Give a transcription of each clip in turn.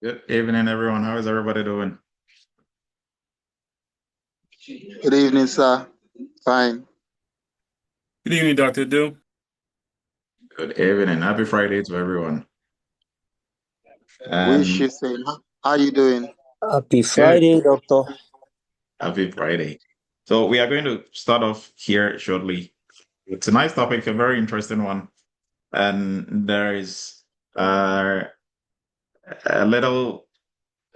Good evening, everyone. How is everybody doing? Good evening, sir. Fine. Good evening, Dr. Do. Good evening. Happy Friday to everyone. Wish And you same. How you doing? Happy good. Friday, Doctor. Happy Friday. So we are going to start off here shortly. Tonight's topic, a very interesting one. And there is uh, a little,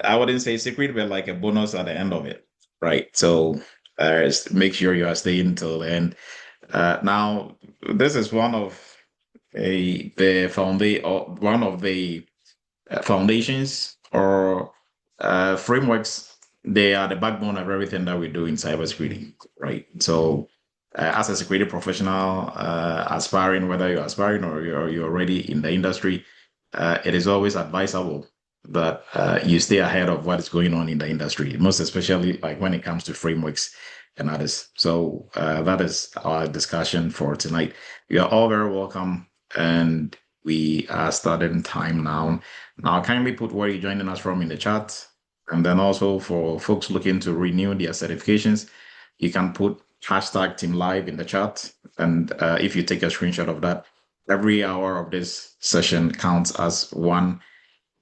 I wouldn't say secret, but like a bonus at the end of it. Right. So make sure you are staying till the end. Now, this is one of one of the foundations or frameworks. They are the backbone of everything that we do in cybersecurity, right? So, as a security professional, aspiring, whether you're aspiring or you're already in the industry, it is always advisable that you stay ahead of what is going on in the industry, most especially like when it comes to frameworks and others. So that is our discussion for tonight. You are all very welcome, and we are starting time now. Now, kindly put where you're joining us from in the chat. And then also for folks looking to renew their certifications, you can put hashtag Team Live in the chat. And if you take a screenshot of that, every hour of this session counts as one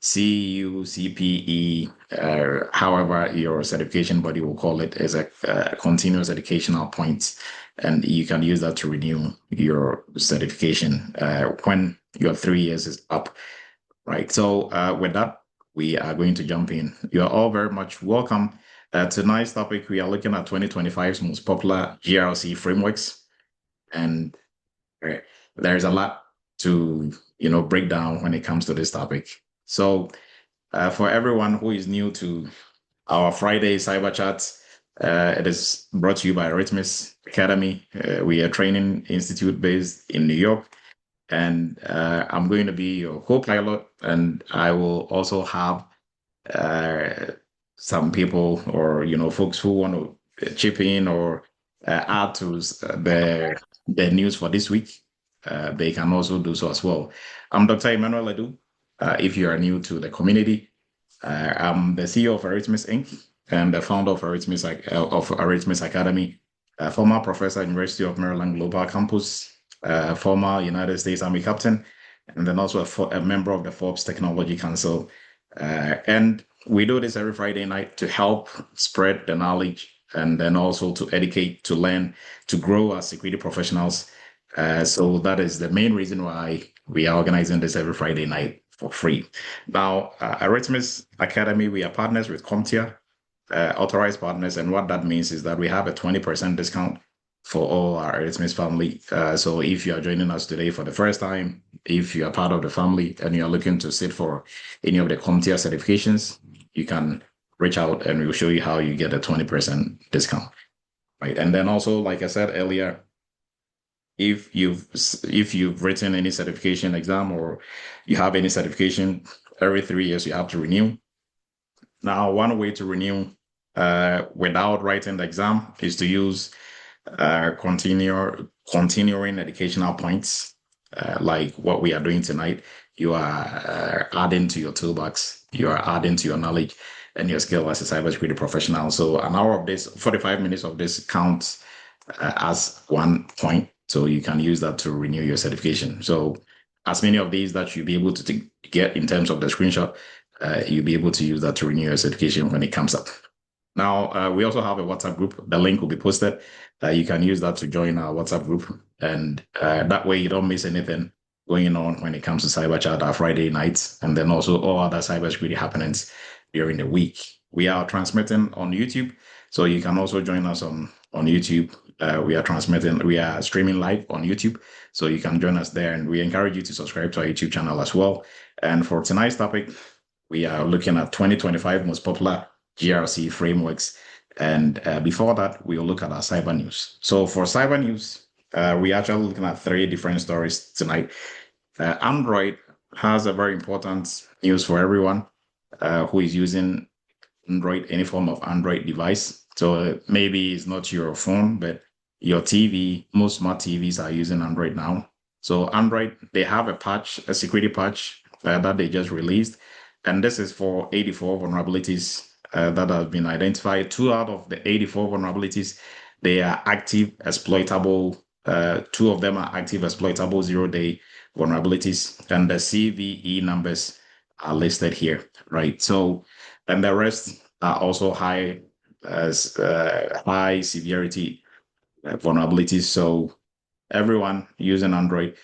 CUCPE, however your certification body will call it, is a continuous educational point. And you can use that to renew your certification when your 3 years is up. Right. So with that, we are going to jump in. You are all very much welcome. Tonight's topic, we are looking at 2025's most popular GRC frameworks. And uh, there's a lot to, break down when it comes to this topic. So for everyone who is new to our Friday cyber chats, it is brought to you by Rhythmis Academy. We are a training institute based in New York, and I'm going to be your co-pilot, and I will also have uh, some people or folks who want to chip in or add to the news for this week. They can also do so as well. I'm Dr. Emmanuel Ledu. If you are new to the community, I'm the CEO of Arithmis Inc. and the founder of Arithmis Academy, a former professor at University of Maryland Global Campus, former United States Army captain, and then also a member of the Forbes Technology Council. And we do this every Friday night to help spread the knowledge and then also to educate, to learn, to grow as security professionals. So that is the main reason why we are organizing this every Friday night for free. Now, at Arithmis Academy, we are partners with CompTIA, authorized partners. And what that means is that we have a 20% discount for all our Arithmis family. So if you are joining us today for the first time, if you are part of the family and you're looking to sit for any of the CompTIA certifications, you can reach out and we'll show you how you get a 20% discount. Right. And then also, like I said earlier, if you've written any certification exam or you have any certification, every 3 years you have to renew. Now, one way to renew without writing the exam is to use continuing educational points, like what we are doing tonight. You are adding to your toolbox, you are adding to your knowledge and your skill as a cybersecurity professional. So an hour of this, 45 minutes of this counts as 1 point. So you can use that to renew your certification. So as many of these that you'll be able to get in terms of the screenshot, you'll be able to use that to renew your certification when it comes up. Now, we also have a WhatsApp group. The link will be posted. You can use that to join our WhatsApp group. And that way you don't miss anything going on when it comes to cyber chat our Friday nights, and then also all other cybersecurity happenings during the week. We are transmitting on YouTube, so you can also join us on YouTube. We are streaming live on YouTube, so you can join us there. And we encourage you to subscribe to our YouTube channel as well. And for tonight's topic, we are looking at 2025 most popular GRC frameworks. And before that, we'll look at our cyber news. So for cyber news, we actually looking at 3 different stories tonight. Android has a very important news for everyone who is using Android, any form of Android device. So maybe it's not your phone, but your TV. Most smart TVs are using Android now. So Android, they have a patch, a security patch that they just released. And this is for 84 vulnerabilities that have been identified. 2 out of the 84 vulnerabilities, they are active exploitable. 2 of them are active exploitable 0-day vulnerabilities, and the CVE numbers are listed here, right? So, and the rest are also high severity vulnerabilities. So everyone using Android,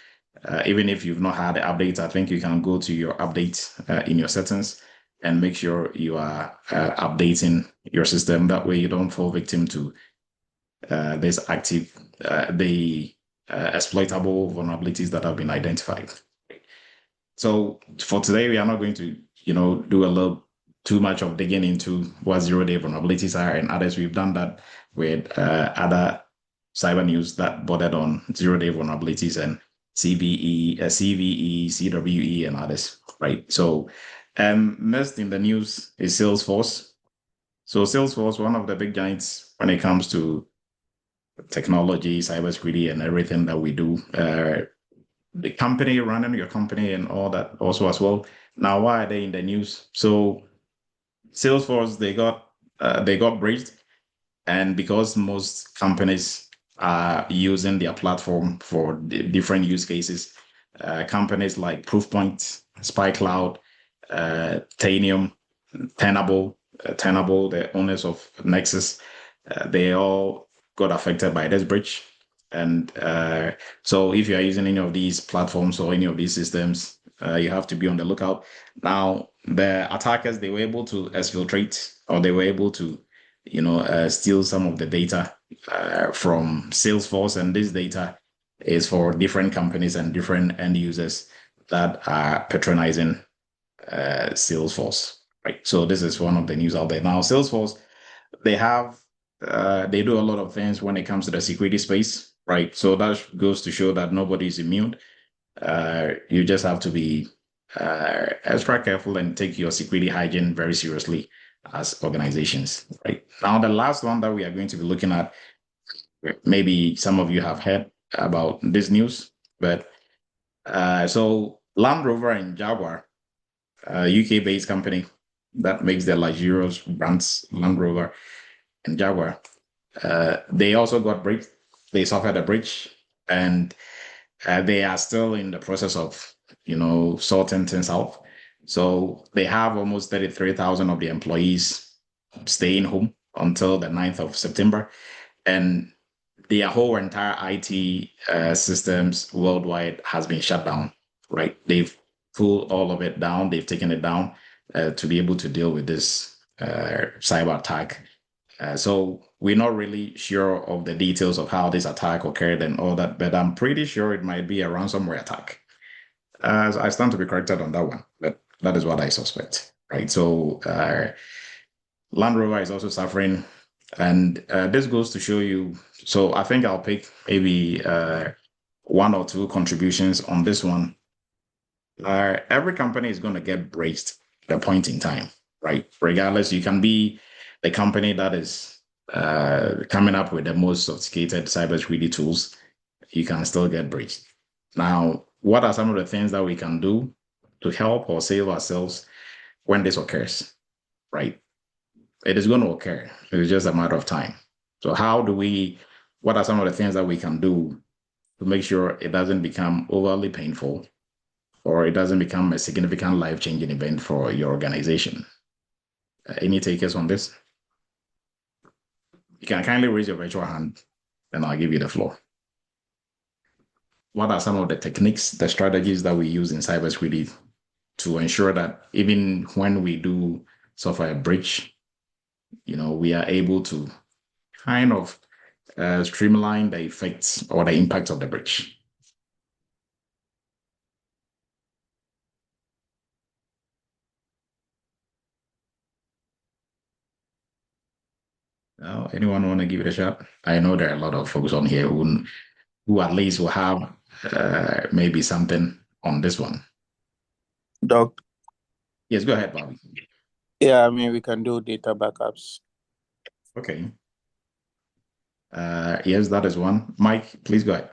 even if you've not had the updates, I think you can go to your updates in your settings and make sure you are updating your system. That way you don't fall victim to this active, the exploitable vulnerabilities that have been identified. So for today, we are not going to, do a little too much of digging into what 0-day vulnerabilities are and others. We've done that with other cyber news that bordered on 0-day vulnerabilities and CVE, CWE, and others, right? So next in the news is Salesforce. So Salesforce, one of the big giants when it comes to technology, cybersecurity, and everything that we do. The company, running your company and all that also as well. Now, why are they in the news? So Salesforce, they got breached, and because most companies are using their platform for different use cases, companies like Proofpoint, SpyCloud, Tanium, Tenable, the owners of Nexus, they all got affected by this breach. And so if you are using any of these platforms or any of these systems, you have to be on the lookout. Now, the attackers, they were able to exfiltrate, or they were able to, steal some of the data from Salesforce. And this data is for different companies and different end users that are patronizing Salesforce, right? So this is one of the news out there. Now, Salesforce, they do a lot of things when it comes to the security space, right? So that goes to show that nobody is immune. You just have to be extra careful and take your security hygiene very seriously as organizations, right? Now, the last one that we are going to be looking at, maybe some of you have heard about this news, but so Land Rover and Jaguar, UK-based company that makes the luxurious brands Land Rover and Jaguar, they also got breached. They suffered a breach, and they are still in the process of, sorting things out. So they have almost 33,000 of the employees staying home until the 9th of September. And their whole entire IT systems worldwide has been shut down, right? They've pulled all of it down. They've taken it down to be able to deal with this cyber attack. So we're not really sure of the details of how this attack occurred and all that, but I'm pretty sure it might be a ransomware attack. I stand to be corrected on that one, but that is what I suspect, right? So Land Rover is also suffering, and this goes to show you. So I think I'll pick maybe 1 or 2 contributions on this one. Every company is going to get breached at a point in time, right? Regardless, you can be the company that is coming up with the most sophisticated cybersecurity tools, you can still get breached. Now, what are some of the things that we can do to help or save ourselves when this occurs, right? It is going to occur. It's just a matter of time. So what are some of the things that we can do to make sure it doesn't become overly painful or it doesn't become a significant life-changing event for your organization? Any takers on this? You can kindly raise your virtual hand, and I'll give you the floor. What are some of the techniques, the strategies that we use in cybersecurity to ensure that even when we do suffer a breach, we are able to kind of streamline the effects or the impact of the breach? Anyone want to give it a shot? I know there are a lot of folks on here who at least will have maybe something on this one. Doc, Yes, go ahead, Bobby. yeah, I mean, we can do data backups. Okay. Yes, that is one. Mike, please go ahead.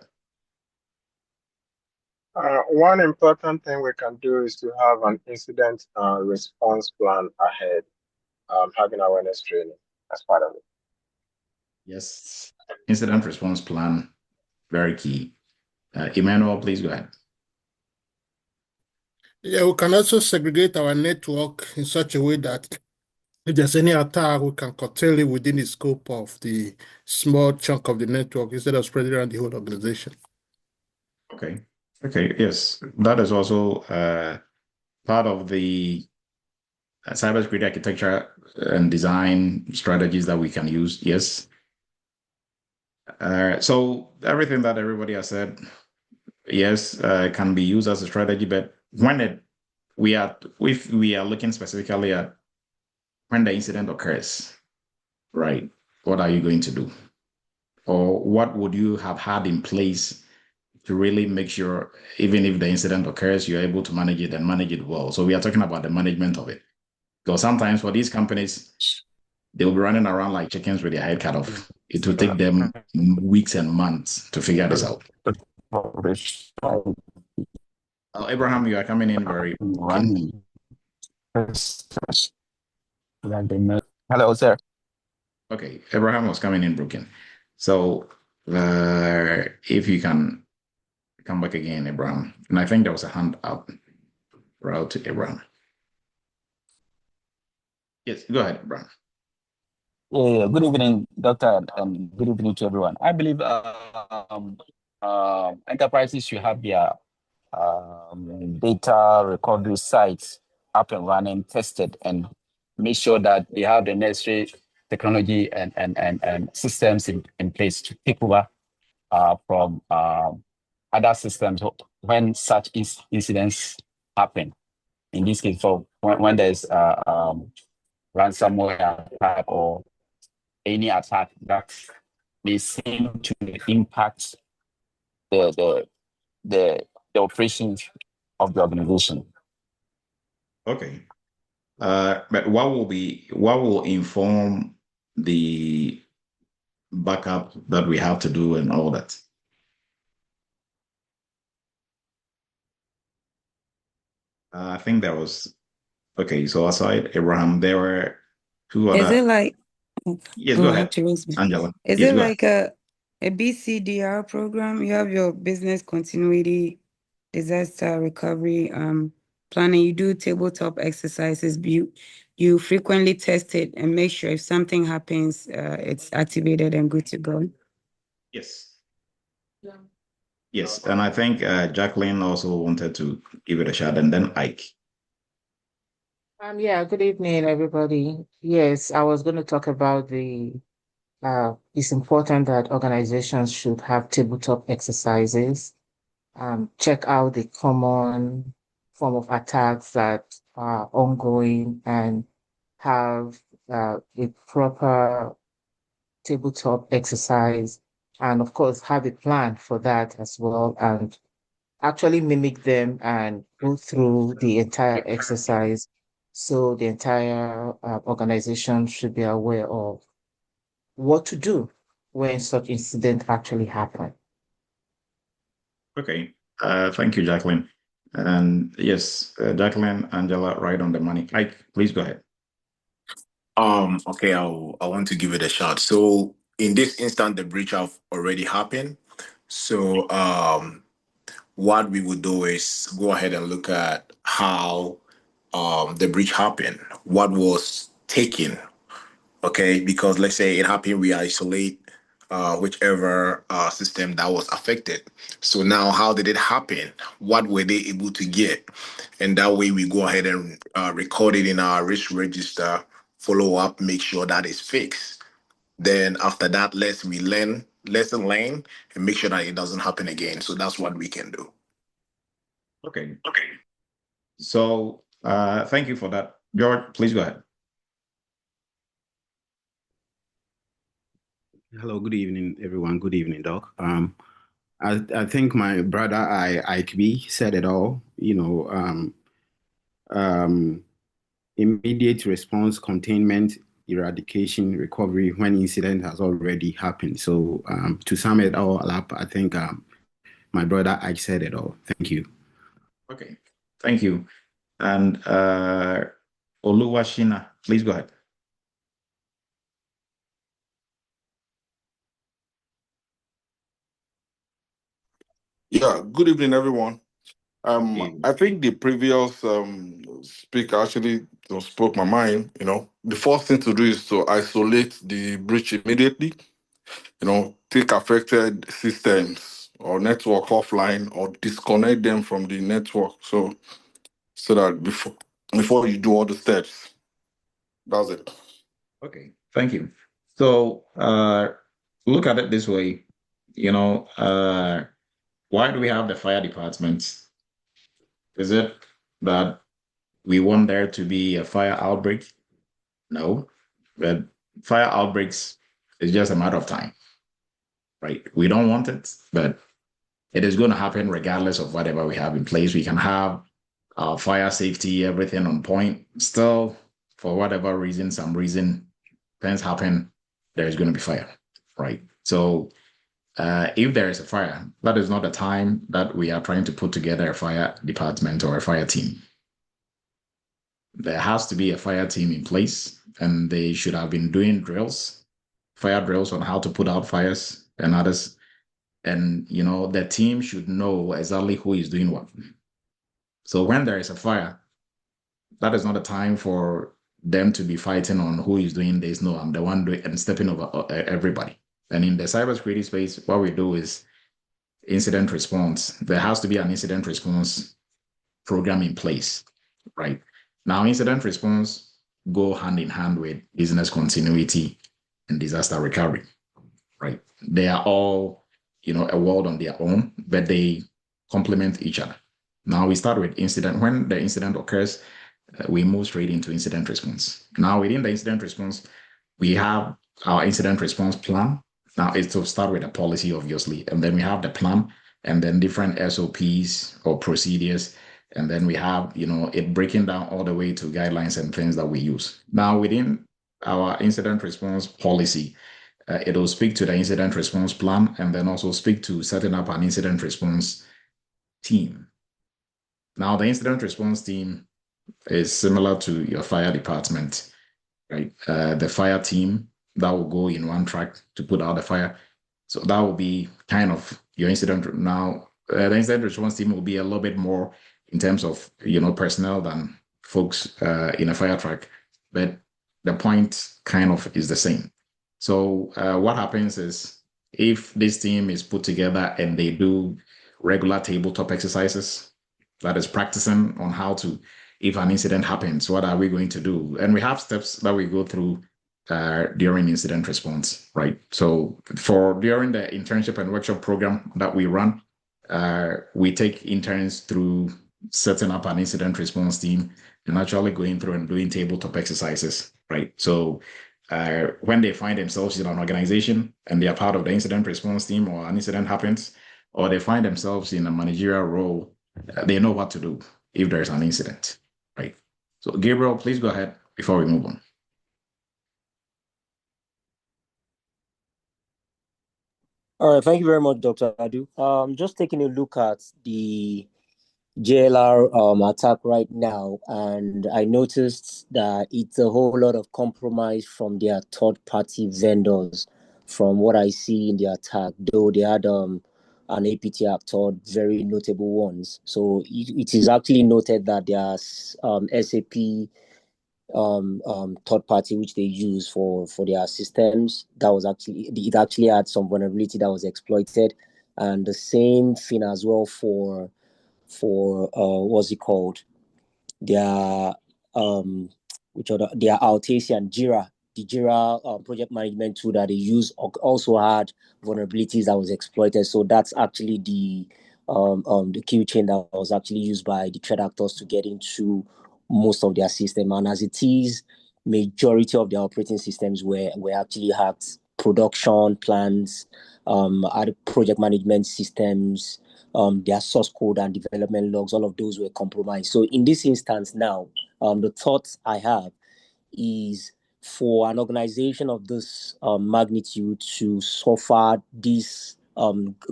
One important thing we can do is to have an incident response plan ahead, having awareness training as part of it. Yes. Incident response plan, very key. Emmanuel, please go ahead. Yeah, we can also segregate our network in such a way that if there's any attack, we can curtail it within the scope of the small chunk of the network instead of spreading around the whole organization. Okay. Okay. Yes, that is also part of the cybersecurity architecture and design strategies that we can use. Yes. So everything that everybody has said, yes, can be used as a strategy. But if we are looking specifically at when the incident occurs, right? What are you going to do, or what would you have had in place to really make sure, even if the incident occurs, you're able to manage it and manage it well? So we are talking about the management of it. Because sometimes for these companies, they'll be running around like chickens with their head cut off. It will take them weeks and months to figure this out. Abraham, you are coming in very broken. Hello, sir. Okay, Abraham was coming in broken. So if you can come back again, Abraham. And I think there was a hand up route to Abraham. Yes, go ahead, Abraham. Yeah, good evening, Doctor, and good evening to everyone. I believe enterprises should have their data recovery sites up and running, tested, and make sure that they have the necessary technology and systems in place to take over from other systems when such incidents happen. In this case, for when there's ransomware attack or any attack that may seem to impact the operations of the organization. Okay. But what will inform the backup that we have to do and all that? I think there was, okay, so aside Abraham, there were two other. Is it like, Yes, go ahead, Angela. is Yes, it go like a BCDR program? You have your business continuity, disaster recovery planning. You do tabletop exercises. You frequently test it and make sure if something happens, it's activated and good to go. Yes. Yes, and I think Jacqueline also wanted to give it a shot, and then Ike. Yeah, good evening, everybody. Yes, I was going to talk about it's important that organizations should have tabletop exercises, check out the common form of attacks that are ongoing and have a proper tabletop exercise, and of course have a plan for that as well, and actually mimic them and go through the entire exercise. So the entire organization should be aware of what to do when such incident actually happen. Okay, thank you, Jacqueline. And yes, Jacqueline, Angela, right on the money. Ike, please go ahead. Okay, I want to give it a shot. So in this instant, the breach have already happened. So what we would do is go ahead and look at how the breach happened, what was taken. Okay, because let's say it happened, we isolate whichever system that was affected. So now, how did it happen? What were they able to get? And that way, we go ahead and record it in our risk register, follow up, make sure that is fixed. Then after that, lesson learn, and make sure that it doesn't happen again. So that's what we can do. Okay. So thank you for that. George, please go ahead. Hello, good evening, everyone. Good evening, Doc. I think my brother Ike B said it all. Immediate response, containment, eradication, recovery when incident has already happened. So to sum it all up, I think my brother Ike said it all. Thank you. Okay, thank you. And Oluwashina, please go ahead. Yeah, good evening, everyone. I think the previous speaker actually spoke my mind. The first thing to do is to isolate the breach immediately. Take affected systems or network offline or disconnect them from the network. So that before you do all the steps, that's it. Okay, thank you. So look at it this way, why do we have the fire department? Is it that we want there to be a fire outbreak? No, but fire outbreaks is just a matter of time, right? We don't want it, but it is going to happen regardless of whatever we have in place. We can have fire safety, everything on point. Still, for whatever reason, some reason, things happen, there's going to be fire, right? So if there is a fire, that is not the time that we are trying to put together a fire department or a fire team. There has to be a fire team in place, and they should have been doing fire drills on how to put out fires and others. And, the team should know exactly who is doing what. So when there is a fire, that is not a time for them to be fighting on who is doing this. No, I'm the one doing and stepping over everybody. And in the cybersecurity space, what we do is incident response. There has to be an incident response program in place, right? Now, incident response go hand in hand with business continuity and disaster recovery, right? They are all, a world on their own, but they complement each other. Now we start with incident. When the incident occurs, we move straight into incident response. Now, within the incident response, we have our incident response plan. Now, it's to start with a policy, obviously, and then we have the plan, and then different SOPs or procedures, and then we have, it breaking down all the way to guidelines and things that we use. Now, within our incident response policy, it will speak to the incident response plan and then also speak to setting up an incident response team. Now, the incident response team is similar to your fire department, right? The fire team that will go in one track to put out the fire. So that will be kind of your incident. Now, the incident response team will be a little bit more in terms of, personnel than folks in a fire track, but the point kind of is the same. So what happens is if this team is put together and they do regular tabletop exercises, that is practicing on how to, if an incident happens, what are we going to do? And we have steps that we go through during incident response, right? So during the internship and workshop program that we run, we take interns through setting up an incident response team and actually going through and doing tabletop exercises, right? So when they find themselves in an organization and they are part of the incident response team or an incident happens, or they find themselves in a managerial role, they know what to do if there's an incident, right? So Gabriel, please go ahead before we move on. All right, thank you very much, Dr. Adu. Just taking a look at the JLR attack right now, and I noticed that it's a whole lot of compromise from their third-party vendors from what I see in the attack, though they had an APT actor, very notable ones. So it is actually noted that there's SAP third party which they use for their systems that was it actually had some vulnerability that was exploited, and the same thing as well for what's it called, their their Altasia and Jira. The Jira project management tool that they use also had vulnerabilities that was exploited. So that's actually the key chain that was actually used by the threat actors to get into most of their system. And as it is, majority of their operating systems were actually hacked. Production plans, other project management systems, their source code and development logs, all of those were compromised. So in this instance now, the thought I have is for an organization of this magnitude to suffer this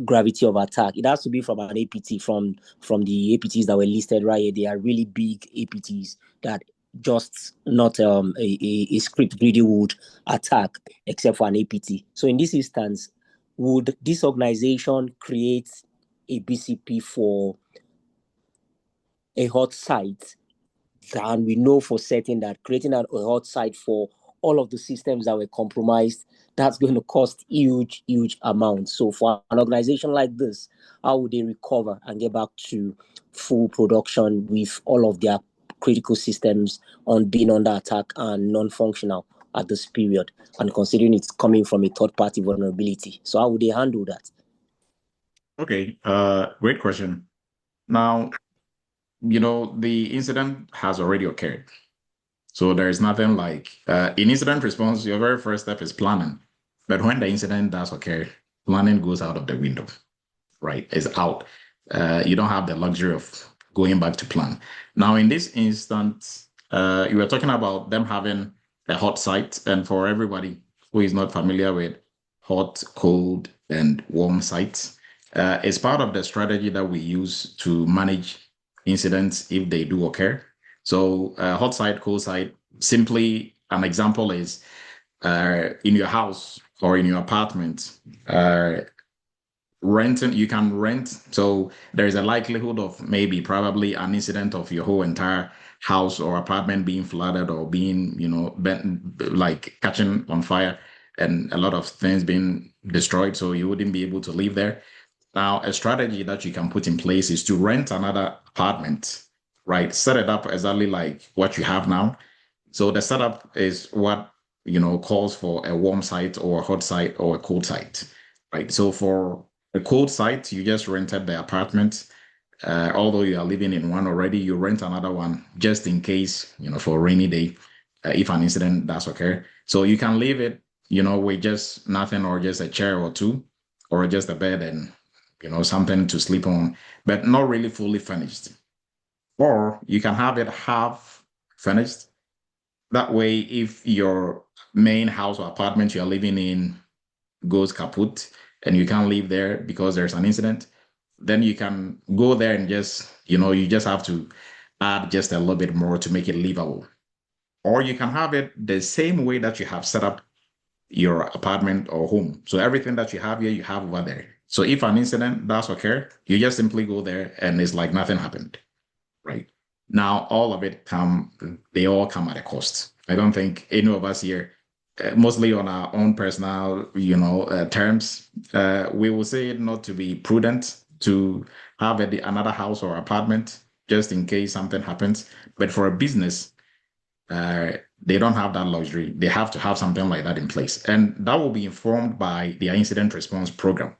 gravity of attack. It has to be from an APT, from the APTs that were listed right here. They are really big APTs that just not a script greedy would attack except for an APT. So in this instance, would this organization create a BCP for a hot site? And we know for certain that creating a hot site for all of the systems that were compromised, that's going to cost huge amounts. So for an organization like this, how would they recover and get back to full production with all of their critical systems on being under attack and non-functional at this period, and considering it's coming from a third-party vulnerability? So how would they handle that? Okay, great question. Now, the incident has already occurred. So there's nothing like in incident response, your very first step is planning. But when the incident does occur, planning goes out of the window, right? It's out. You don't have the luxury of going back to plan. Now, in this instance, you were talking about them having a hot site. And for everybody who is not familiar with hot, cold, and warm sites, it's part of the strategy that we use to manage incidents if they do occur. So hot site, cold site, simply an example is in your house or in your apartment, renting, you can rent. So there's a likelihood of maybe probably an incident of your whole entire house or apartment being flooded or being, like catching on fire and a lot of things being destroyed. So you wouldn't be able to live there. Now, a strategy that you can put in place is to rent another apartment, right? Set it up exactly like what you have now. So the setup is what, calls for a warm site or a hot site or a cold site, right? So for a cold site, you just rented the apartment. Although you are living in one already, you rent another one just in case, for a rainy day, if an incident does occur. So you can leave it, with just nothing or just a chair or two or just a bed and something to sleep on, but not really fully furnished. Or you can have it half furnished. That way, if your main house or apartment you're living in goes kaput and you can't live there because there's an incident, then you can go there and just, you just have to add just a little bit more to make it livable. Or you can have it the same way that you have set up your apartment or home. So everything that you have here, you have over there. So if an incident does occur, you just simply go there and it's like nothing happened, right? Now, all of it they all come at a cost. I don't think any of us here, mostly on our own personal, terms, we will say not to be prudent to have another house or apartment just in case something happens. But for a business, they don't have that luxury. They have to have something like that in place. And that will be informed by their incident response program.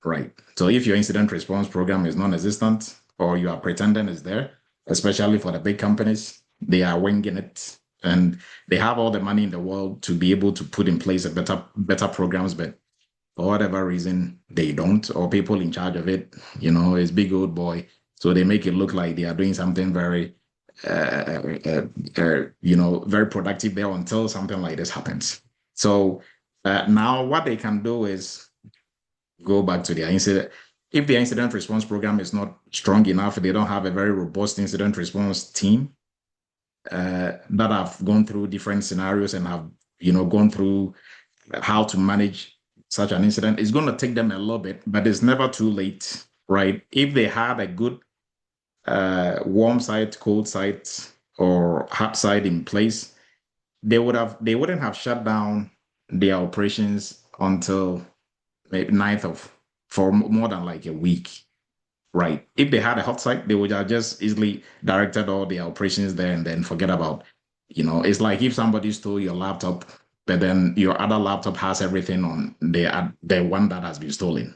Right. So if your incident response program is non-existent or you are pretending it's there, especially for the big companies, they are winging it and they have all the money in the world to be able to put in place a better programs, but for whatever reason they don't, or people in charge of it, is big old boy. So they make it look like they are doing something very, very productive there until something like this happens. So now what they can do is go back to their incident. If the incident response program is not strong enough, they don't have a very robust incident response team that have gone through different scenarios and have, gone through how to manage such an incident. It's going to take them a little bit, but it's never too late, right? If they had a good warm site, cold site, or hot site in place, they wouldn't have shut down their operations until maybe 9th for more than like a week, right? If they had a hot site, they would have just easily directed all their operations there and then forget about, it's like if somebody stole your laptop, but then your other laptop has everything on the one that has been stolen.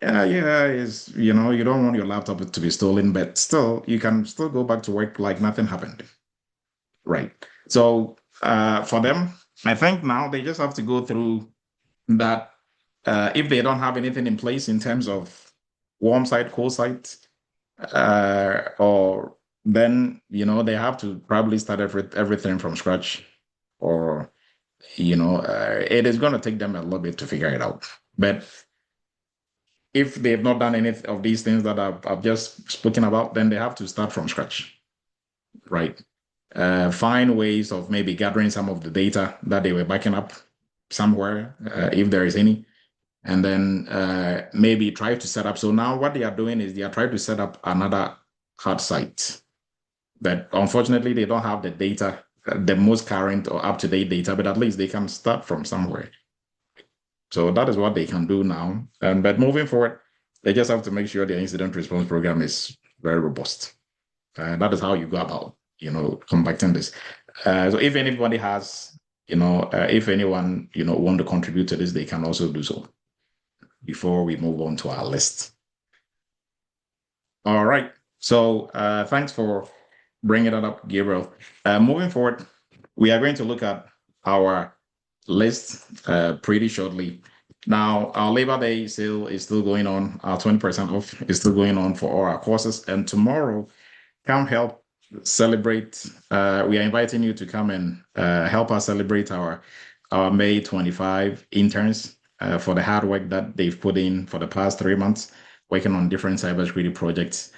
Yeah, is you don't want your laptop to be stolen, but still you can still go back to work like nothing happened, right? So for them, I think now they just have to go through that. If they don't have anything in place in terms of warm site, cold site, or then they have to probably start everything from scratch, or it is going to take them a little bit to figure it out. But if they've not done any of these things that I've just spoken about, then they have to start from scratch, right? Find ways of maybe gathering some of the data that they were backing up somewhere, if there is any, and then maybe try to set up. So now what they are doing is they are trying to set up another hard site, but unfortunately they don't have the data, the most current or up-to-date data, but at least they can start from somewhere. So that is what they can do now. But moving forward, they just have to make sure their incident response program is very robust. That is how you go about, combating this. So if anybody has, if anyone, want to contribute to this, they can also do so before we move on to our list. All right. So thanks for bringing that up, Gabriel. Moving forward, we are going to look at our list pretty shortly. Now, our Labor Day sale is still going on. Our 20% off is still going on for all our courses. And tomorrow, come help celebrate. We are inviting you to come and help us celebrate our May 25 interns for the hard work that they've put in for the past 3 months, working on different cybersecurity projects,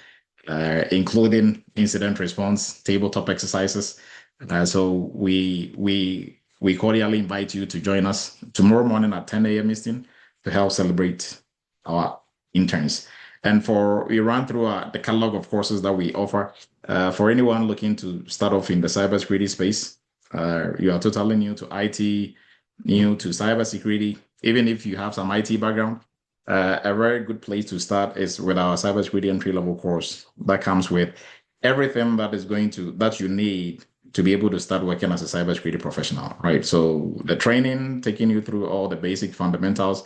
including incident response, tabletop exercises. So we cordially invite you to join us tomorrow morning at 10 a.m. Eastern to help celebrate our interns. And we run through the catalog of courses that we offer. For anyone looking to start off in the cybersecurity space, you are totally new to IT, new to cybersecurity, even if you have some IT background, a very good place to start is with our cybersecurity entry-level course that comes with everything that you need to be able to start working as a cybersecurity professional, right? So the training, taking you through all the basic fundamentals,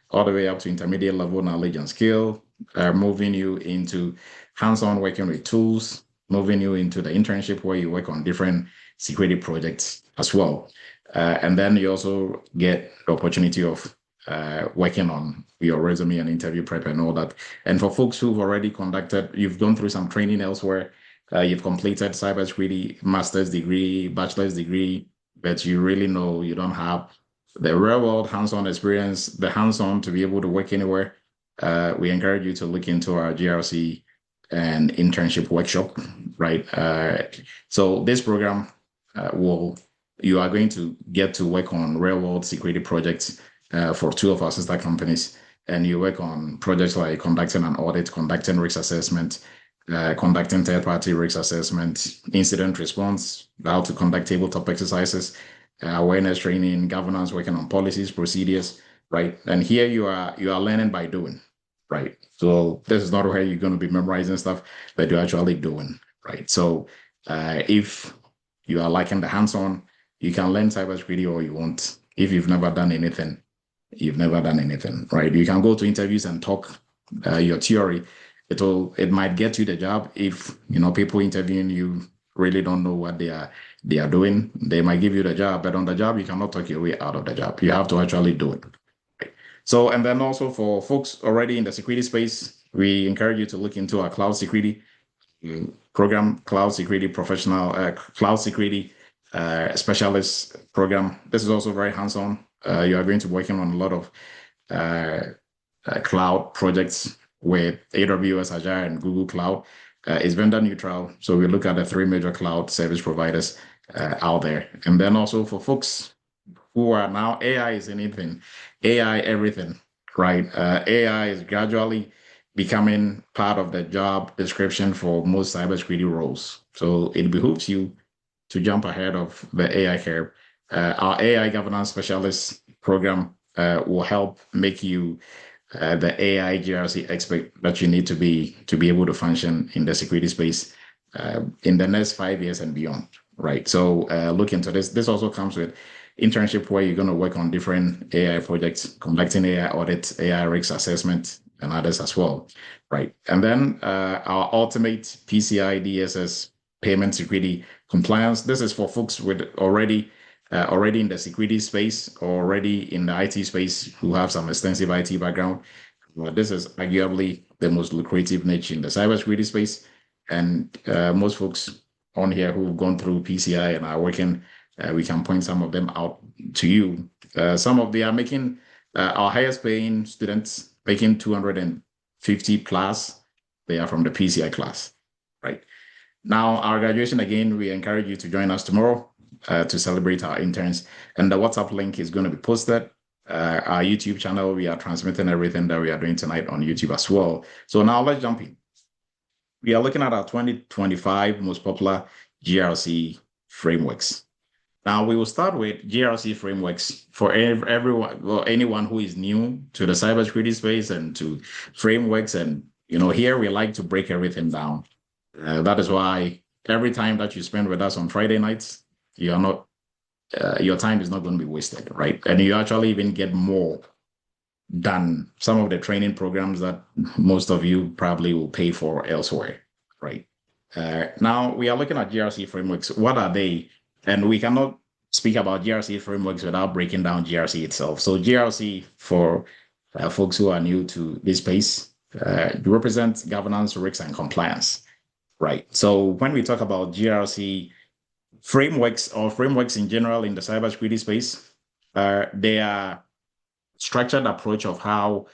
all the way up to intermediate level knowledge and skill, moving you into hands-on working with tools, moving you into the internship where you work on different security projects as well. And then you also get the opportunity of working on your resume and interview prep and all that. And for folks who've already you've gone through some training elsewhere, you've completed cybersecurity master's degree, bachelor's degree, but you really know you don't have the real world hands-on experience, the hands-on to be able to work anywhere. We encourage you to look into our GRC and internship workshop, right? So this program you are going to get to work on real world security projects for 2 of our sister companies. And you work on projects like conducting an audit, conducting risk assessment, conducting third-party risk assessment, incident response, how to conduct tabletop exercises, awareness training, governance, working on policies, procedures, right? And here you are learning by doing, right? So this is not where you're going to be memorizing stuff, but you're actually doing, right? So if you are liking the hands-on, you can learn cybersecurity or you won't. If you've never done anything, you've never done anything, right? You can go to interviews and talk your theory. It might get you the job if people interviewing you really don't know what they are doing. They might give you the job, but on the job you cannot talk your way out of the job. You have to actually do it. Right? So, and then also for folks already in the security space, we encourage you to look into our cloud security program, cloud security professional, cloud security specialist program. This is also very hands-on. You are going to be working on a lot of cloud projects with AWS, Azure, and Google Cloud. It's vendor neutral. So we look at the 3 major cloud service providers out there. And then also for folks who are now AI is anything, AI everything, right? AI is gradually becoming part of the job description for most cybersecurity roles. So it behooves you to jump ahead of the AI curve. Our AI governance specialist program will help make you the AI GRC expert that you need to be able to function in the security space in the next 5 years and beyond, right? So look into this. This also comes with internship where you're going to work on different AI projects, conducting AI audits, AI risk assessment, and others as well, right? And then our ultimate PCI DSS payment security compliance. This is for folks with already in the security space or already in the IT space who have some extensive IT background. This is arguably the most lucrative niche in the cybersecurity space. And most folks on here who've gone through PCI and are working, we can point some of them out to you. Some of them are making our highest paying students making 250 plus, they are from the PCI class, right? Now, our graduation, again, we encourage you to join us tomorrow to celebrate our interns. And the WhatsApp link is going to be posted. Our YouTube channel, we are transmitting everything that we are doing tonight on YouTube as well. So now let's jump in. We are looking at our 2025 most popular GRC frameworks. Now we will start with GRC frameworks for everyone, well, anyone who is new to the cybersecurity space and to frameworks. And here we like to break everything down. That is why every time that you spend with us on Friday nights, you are not, your time is not going to be wasted, right? And you actually even get more than some of the training programs that most of you probably will pay for elsewhere, right? Now we are looking at GRC frameworks. What are they? And we cannot speak about GRC frameworks without breaking down GRC itself. So GRC, for folks who are new to this space, represents governance, risks, and compliance, right? So when we talk about GRC frameworks or frameworks in general in the cybersecurity space, they are structured approach of how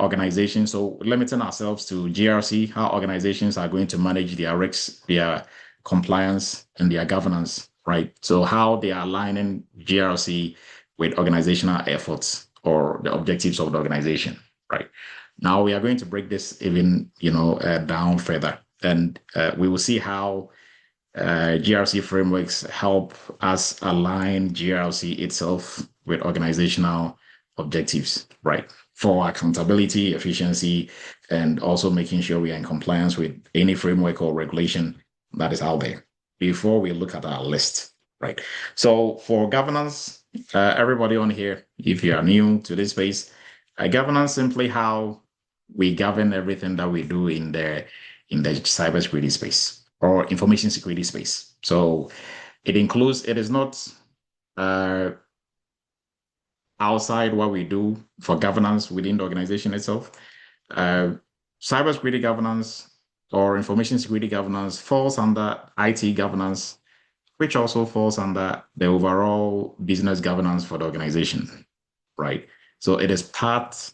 organizations, so limiting ourselves to GRC, how organizations are going to manage their risks, their compliance, and their governance, right? So how they are aligning GRC with organizational efforts or the objectives of the organization, right? Now we are going to break this even, down further, and we will see how GRC frameworks help us align GRC itself with organizational objectives, right? For accountability, efficiency, and also making sure we are in compliance with any framework or regulation that is out there before we look at our list, right? So for governance, everybody on here, if you are new to this space, governance simply how we govern everything that we do in the cybersecurity space or information security space. So it is not outside what we do for governance within the organization itself. Cybersecurity governance or information security governance falls under IT governance, which also falls under the overall business governance for the organization, right? So it is part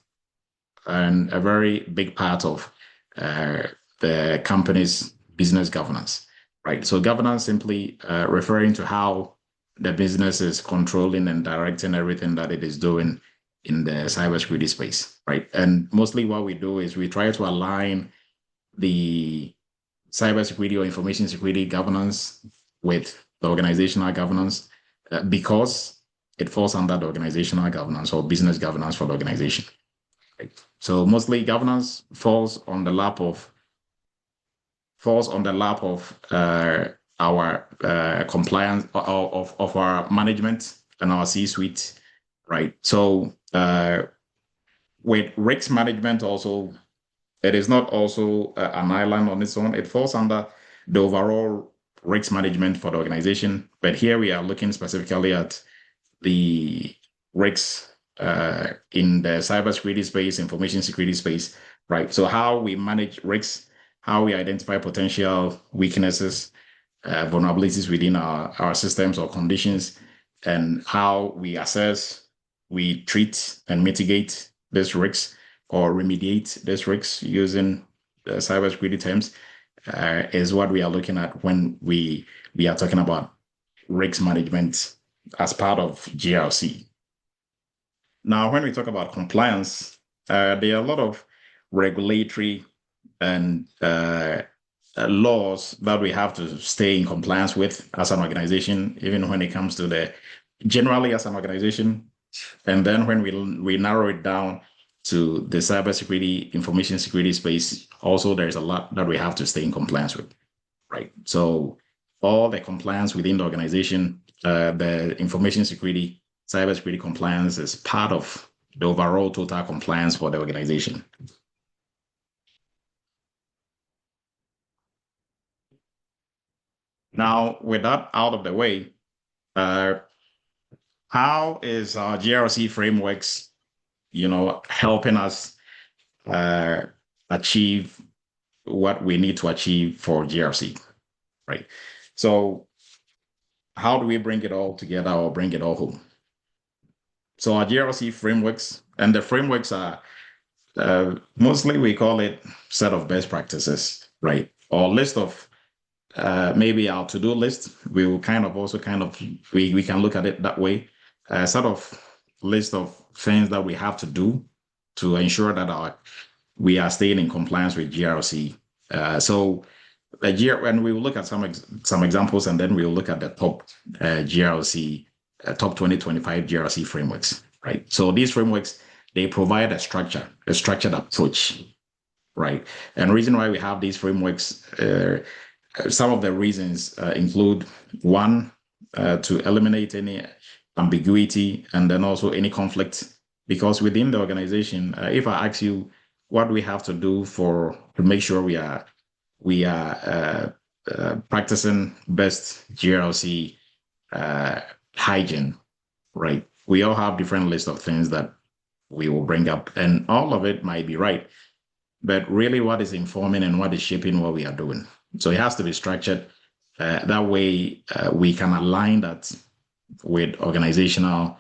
and a very big part of the company's business governance, right? So governance simply referring to how the business is controlling and directing everything that it is doing in the cybersecurity space, right? And mostly what we do is we try to align the cybersecurity or information security governance with the organizational governance because it falls under the organizational governance or business governance for the organization. Right? So mostly governance falls on the lap of our compliance of our management and our C-suite, right? So with risk management also, it is not also an island on its own. It falls under the overall risk management for the organization. But here we are looking specifically at the risks in the cybersecurity space, information security space, right? So how we manage risks, how we identify potential weaknesses, vulnerabilities within our systems or conditions, and how we assess, we treat and mitigate these risks or remediate these risks using the cybersecurity terms is what we are looking at when we are talking about risk management as part of GRC. Now, when we talk about compliance, there are a lot of regulatory and laws that we have to stay in compliance with as an organization, even when it comes to generally as an organization. And then when we narrow it down to the cybersecurity, information security space, also there's a lot that we have to stay in compliance with, right? So all the compliance within the organization, the information security, cybersecurity compliance is part of the overall total compliance for the organization. Now, with that out of the way, how is our GRC frameworks, helping us achieve what we need to achieve for GRC, right? So how do we bring it all together or bring it all home? So our GRC frameworks, and the frameworks are Mostly we call it set of best practices, right? Or list of maybe our to-do list. We will we can look at it that way. Sort of list of things that we have to do to ensure that we are staying in compliance with GRC. So when we will look at some examples, and then we'll look at the top GRC, top 2025 GRC frameworks, right? So these frameworks, they provide a structured approach, right? And the reason why we have these frameworks, some of the reasons include one, to eliminate any ambiguity and then also any conflict. Because within the organization, if I ask you what we have to do to make sure we are practicing best GRC hygiene, right? We all have different lists of things that we will bring up, and all of it might be right, but really what is informing and what is shaping what we are doing. So it has to be structured. That way we can align that with organizational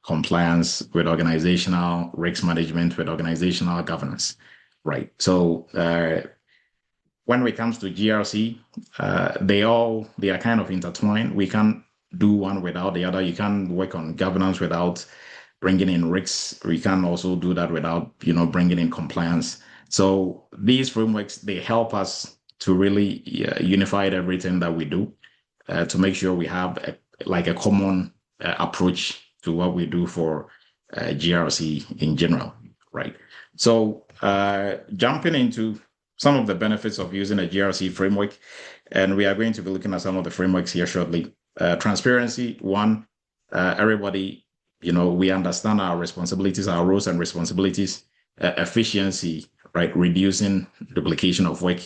compliance, with organizational risk management, with organizational governance, right? So when it comes to GRC, they are kind of intertwined. We can't do one without the other. You can't work on governance without bringing in risks. We can also do that without, bringing in compliance. So these frameworks, they help us to really unify everything that we do to make sure we have a common approach to what we do for GRC in general, right? So jumping into some of the benefits of using a GRC framework, and we are going to be looking at some of the frameworks here shortly. Transparency, one, everybody, we understand our responsibilities, our roles and responsibilities. Efficiency, right? Reducing duplication of work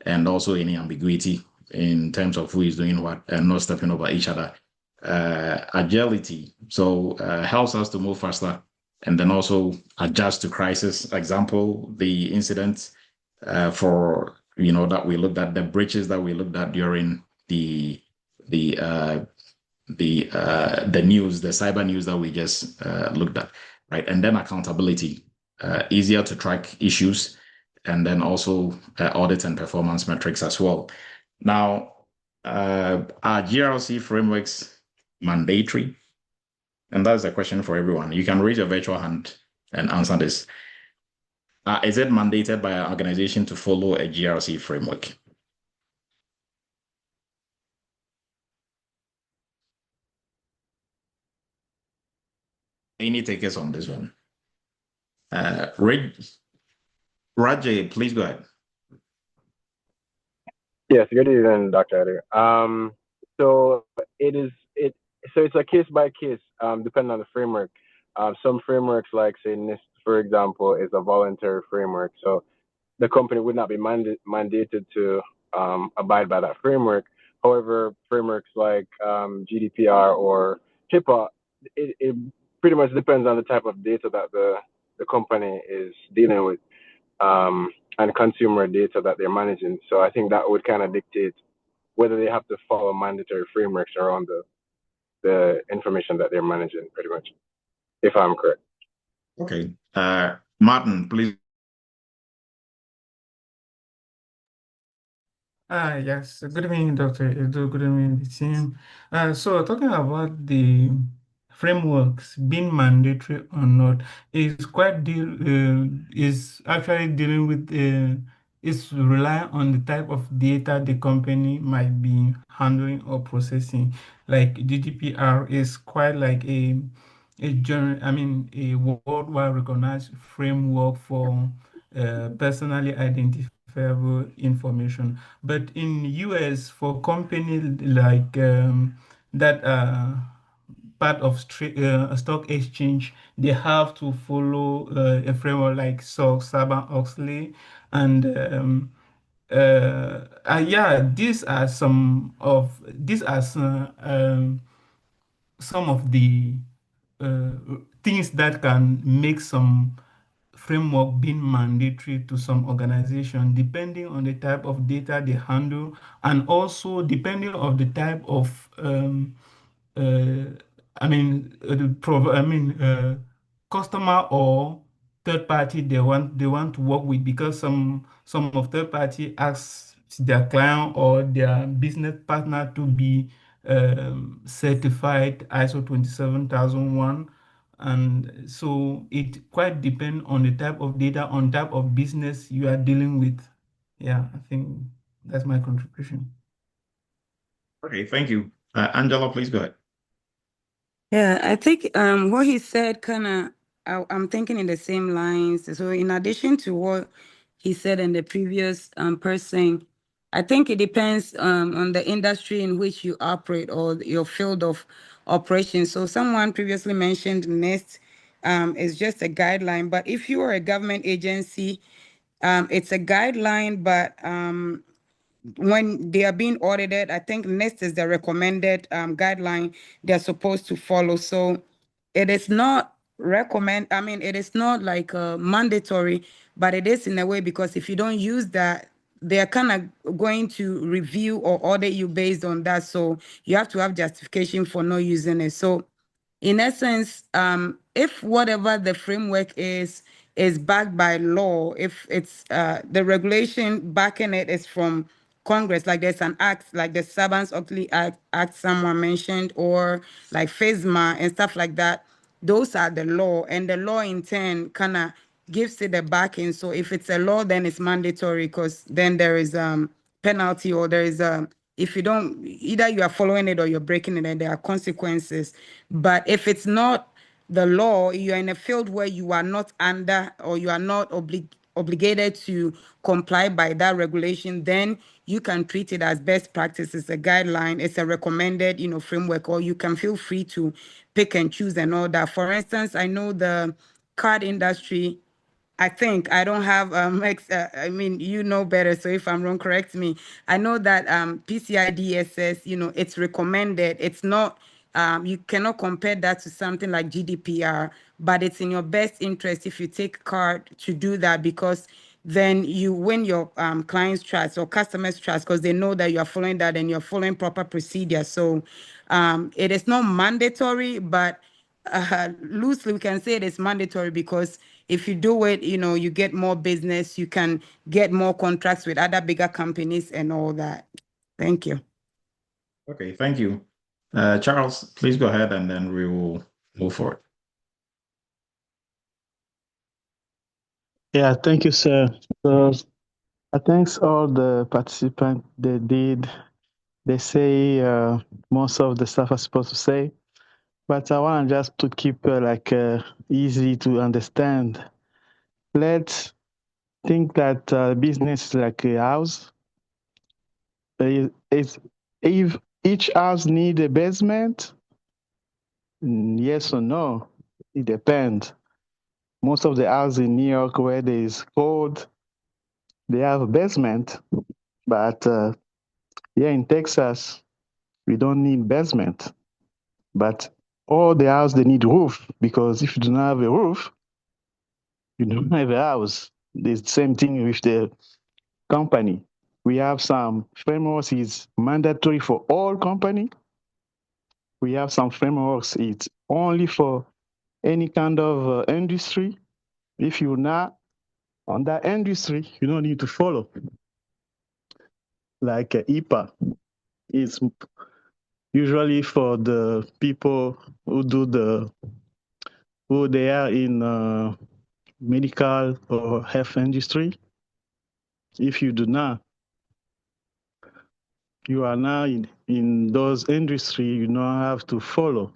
and also any ambiguity in terms of who is doing what and not stepping over each other. Agility, so helps us to move faster and then also adjust to crisis. Example, the incident that we looked at, the breaches that we looked at during the news, the cyber news that we just looked at, right? And then accountability, easier to track issues, and then also audit and performance metrics as well. Now, are GRC frameworks mandatory? And that's a question for everyone. You can raise your virtual hand and answer this. Is it mandated by an organization to follow a GRC framework? Any takers on this one? Rajay, please go ahead. Yes, good evening, Dr. Adu. So it's a case by case, depending on the framework. Some frameworks, like say NIST, for example, is a voluntary framework. So the company would not be mandated to abide by that framework. However, frameworks like GDPR or HIPAA, it pretty much depends on the type of data that the company is dealing with, and consumer data that they're managing. So I think that would kind of dictate whether they have to follow mandatory frameworks around the information that they're managing, pretty much, if I'm correct. Okay. Martin, please. Yes. Good evening, Dr. Edo. Good evening, the team. So talking about the frameworks being mandatory or not is actually dealing with is relying on the type of data the company might be handling or processing. Like GDPR is quite like a worldwide recognized framework for personally identifiable information. But in US, for companies like that part of stock exchange, they have to follow a framework like SOX, Sarbanes-Oxley, and yeah, these are some of the uh, things that can make some framework being mandatory to some organization depending on the type of data they handle and also depending on the type of uh, I mean customer or third party they want to work with, because some of third party asks their client or their business partner to be certified ISO 27001. And so it quite depends on the type of data, on type of business you are dealing with. Yeah, I think that's my contribution. Okay, thank you. Angela, please go ahead. Yeah, I think what he said kind of, I'm thinking in the same lines. So in addition to what he said in the previous person, I think it depends on the industry in which you operate or your field of operation. So someone previously mentioned NIST is just a guideline, but if you are a government agency, it's a guideline, but when they are being audited, I think NIST is the recommended guideline they're supposed to follow. So it is not it is not like mandatory, but it is in a way, because if you don't use that, they're kind of going to review or audit you based on that. So you have to have justification for not using it. So in essence, if whatever the framework is backed by law, if it's the regulation backing it is from Congress, like there's an act, like the Sarbanes-Oxley act someone mentioned, or like FISMA and stuff like that, those are the law, and the law in turn kind of gives it the backing. So if it's a law, then it's mandatory, because then there is penalty, or there is if you don't, either you are following it or you're breaking it, and there are consequences. But if it's not the law, you're in a field where you are not under, or you are not obligated to comply by that regulation, then you can treat it as best practice. It's a guideline, it's a recommended, framework, or you can feel free to pick and choose and all that. For instance, I know the card industry, I think I don't have I mean, you know better, so if I'm wrong, correct me. I know that PCI DSS, it's recommended. It's not you cannot compare that to something like GDPR, but it's in your best interest if you take card to do that, because then you win your clients' trust or customers' trust, because they know that you are following that and you're following proper procedure. So it is not mandatory, but loosely we can say it is mandatory, because if you do it, you get more business, you can get more contracts with other bigger companies and all that. Thank you. Okay, thank you. Charles, please go ahead, and then we will move forward. Yeah, thank you, sir. So I thanks all the participants they say most of the stuff I'm supposed to say, but I want just to keep easy to understand. Let's think that business is like a house. If each house need a basement, yes or no, it depends. Most of the houses in New York where there is cold, they have a basement, but here in Texas, we don't need basement. But all the house they need roof, because if you do not have a roof, you don't have a house. It's the same thing with the company. We have some frameworks is mandatory for all company. We have some frameworks it's only for any kind of industry. If you're not on that industry, you don't need to follow. Like IPA is usually for the people who they are in medical or health industry. If you do not, you are now in those industry, you don't have to follow.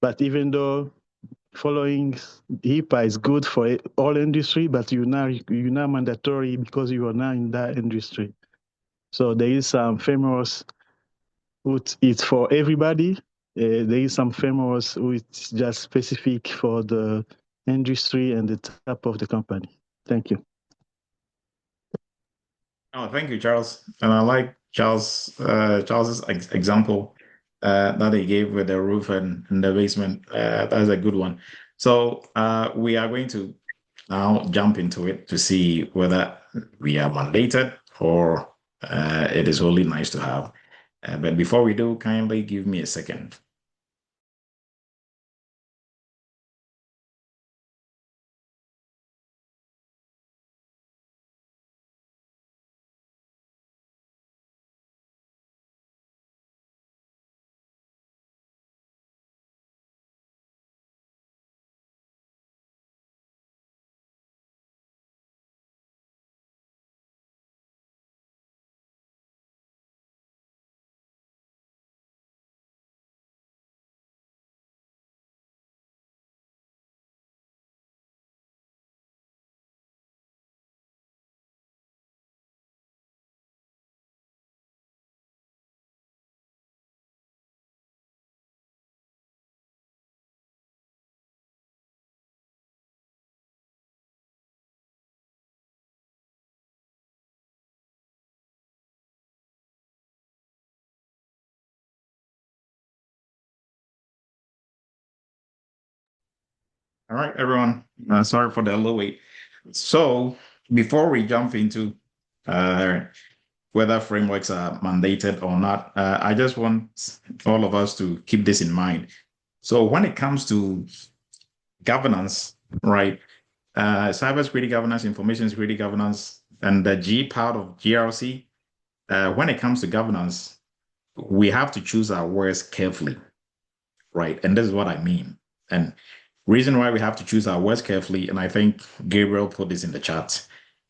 But even though following HIPAA is good for all industry, but you're not mandatory because you are not in that industry. So there is some frameworks which it's for everybody. There is some frameworks which just specific for the industry and the type of the company. Thank you. Oh, thank you, Charles. And I like Charles's example that he gave with the roof and the basement. That's a good one. So we are going to now jump into it to see whether we are mandated or it is only nice to have. But before we do, kindly give me a second. All right, everyone. Sorry for the little wait. So before we jump into uh, whether frameworks are mandated or not, I just want all of us to keep this in mind. So when it comes to governance, right? Cybersecurity governance, information security governance, and the G part of GRC. When it comes to governance, we have to choose our words carefully, right? And this is what I mean. And reason why we have to choose our words carefully, and I think Gabriel put this in the chat,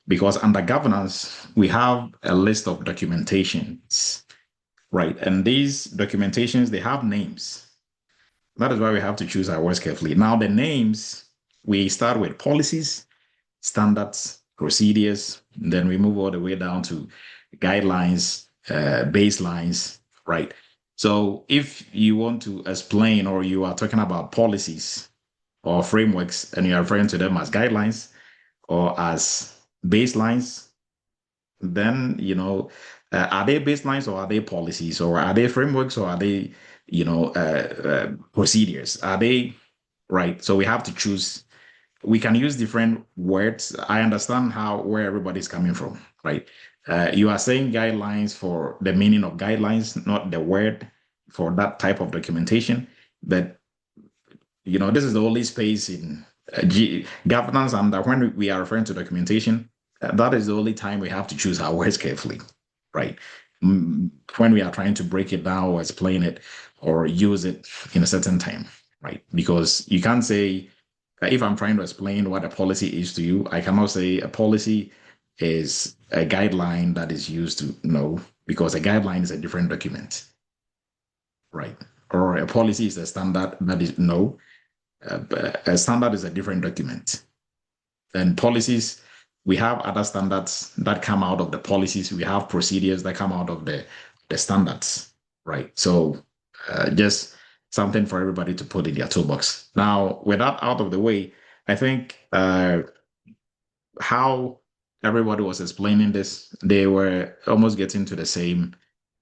because under governance, we have a list of documentations, right? And these documentations, they have names. That is why we have to choose our words carefully. Now, the names, we start with policies, standards, procedures, then we move all the way down to guidelines, baselines, right? So if you want to explain or you are talking about policies or frameworks and you're referring to them as guidelines or as baselines, then, are they baselines or are they policies or are they frameworks or are they, procedures? Are they right? So we have to choose. We can use different words. I understand where everybody's coming from, right? You are saying guidelines for the meaning of guidelines, not the word for that type of documentation. But this is the only space in governance, and when we are referring to documentation, that is the only time we have to choose our words carefully, right? When we are trying to break it down or explain it or use it in a certain time, right? Because you can't say, if I'm trying to explain what a policy is to you, I cannot say a policy is a guideline that is used to know, because a guideline is a different document, right? Or a policy is a standard that is no. A standard is a different document. And policies, we have other standards that come out of the policies. We have procedures that come out of the standards, right? So just something for everybody to put in their toolbox. Now, with that out of the way, I think how everybody was explaining this, they were almost getting to the same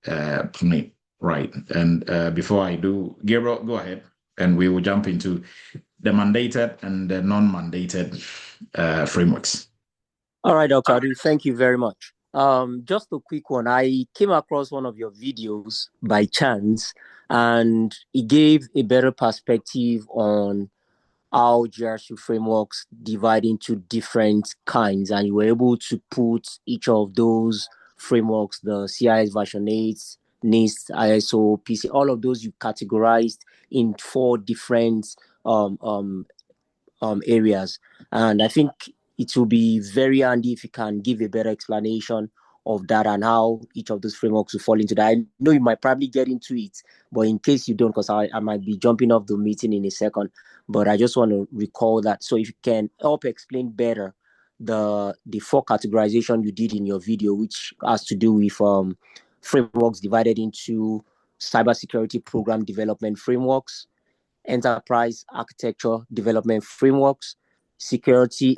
point, right? And before I do, Gabriel, go ahead, and we will jump into the mandated and the non-mandated frameworks. All right, Dr. Adu, thank you very much. Just a quick one. I came across one of your videos by chance, and it gave a better perspective on how GRC frameworks divide into different kinds, and you were able to put each of those frameworks, the CIS version 8, NIST, ISO, PC, all of those you categorized in 4 different areas. And I think it will be very handy if you can give a better explanation of that and how each of those frameworks will fall into that. I know you might probably get into it, but in case you don't, because I might be jumping off the meeting in a second, but I just want to recall that. So if you can help explain better the 4 categorization you did in your video, which has to do with frameworks divided into cybersecurity program development frameworks, enterprise architecture development frameworks, security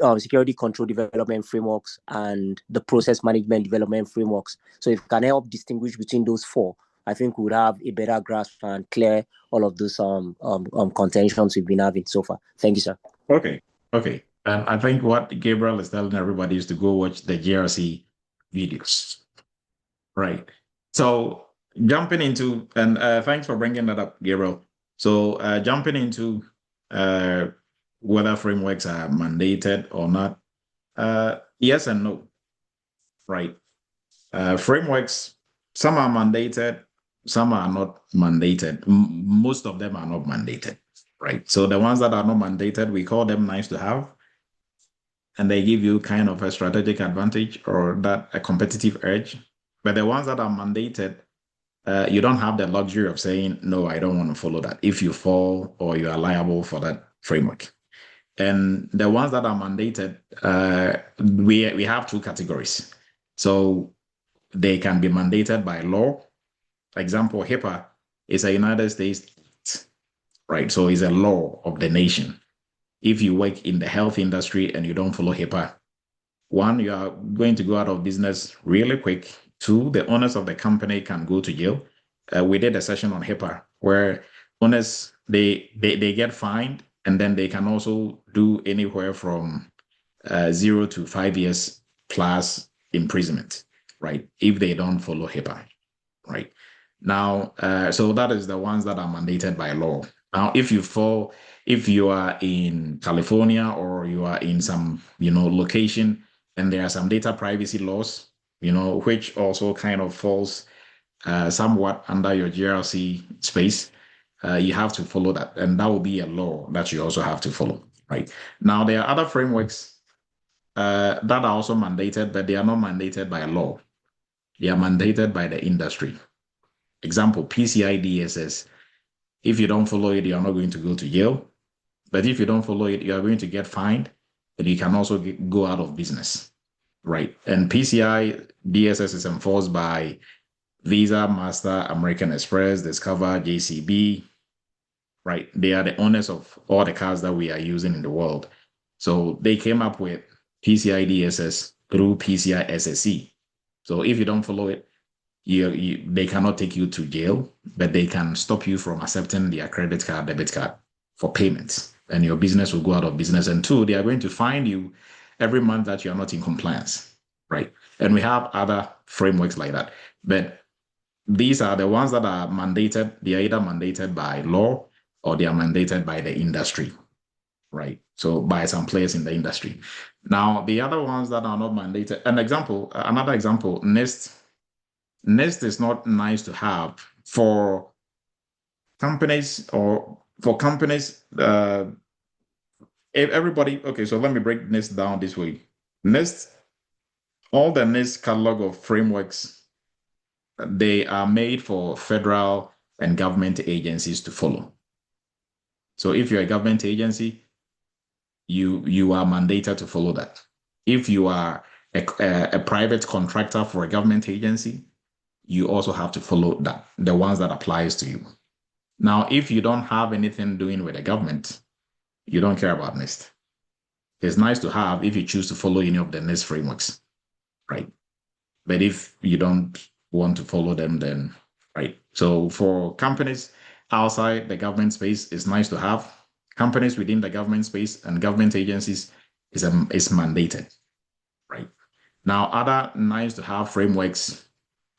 control development frameworks, and the process management development frameworks. So if you can help distinguish between those 4, I think we would have a better grasp and clear all of those contentions we've been having so far. Thank you, sir. Okay. I think what Gabriel is telling everybody is to go watch the GRC videos, right? So jumping into, and thanks for bringing that up, Gabriel. So jumping into whether frameworks are mandated or not, yes and no, right? Frameworks, some are mandated, some are not mandated. Most of them are not mandated, right? So the ones that are not mandated, we call them nice to have, and they give you kind of a strategic advantage or that a competitive edge. But the ones that are mandated, you don't have the luxury of saying, no, I don't want to follow that, if you fall or you are liable for that framework. And the ones that are mandated, we have 2 categories. So they can be mandated by law. For example, HIPAA is a United States, right? So it's a law of the nation. If you work in the health industry and you don't follow HIPAA, 1, you are going to go out of business really quick. 2, the owners of the company can go to jail. We did a session on HIPAA where owners, they get fined, and then they can also do anywhere from 0 to 5 years plus imprisonment, right? If they don't follow HIPAA, right? Now, so that is the ones that are mandated by law. Now, if you are in California or you are in some, location, and there are some data privacy laws, which also kind of falls somewhat under your GRC space, you have to follow that. And that will be a law that you also have to follow, right? Now, there are other frameworks that are also mandated, but they are not mandated by law. They are mandated by the industry. Example, PCI DSS. If you don't follow it, you are not going to go to jail. But if you don't follow it, you are going to get fined, and you can also go out of business, right? And PCI DSS is enforced by Visa, Master, American Express, Discover, JCB, right? They are the owners of all the cards that we are using in the world. So they came up with PCI DSS through PCI SSE. So if you don't follow it, they cannot take you to jail, but they can stop you from accepting their credit card, debit card for payments, and your business will go out of business. And two, they are going to fine you every month that you are not in compliance, right? And we have other frameworks like that, but these are the ones that are mandated. They are either mandated by law or they are mandated by the industry, right? So by some players in the industry. Now, the other ones that are not mandated, another example, NIST is not nice to have for companies everybody. Okay, so let me break NIST down this way. All the NIST catalog of frameworks, they are made for federal and government agencies to follow. So if you're a government agency, you are mandated to follow that. If you are a private contractor for a government agency, you also have to follow that, the ones that applies to you. Now, if you don't have anything doing with the government, you don't care about NIST. It's nice to have if you choose to follow any of the NIST frameworks, right? But if you don't want to follow them, then, right? So for companies outside the government space, it's nice to have. Companies within the government space and government agencies is mandated, right? Now, other nice to have frameworks,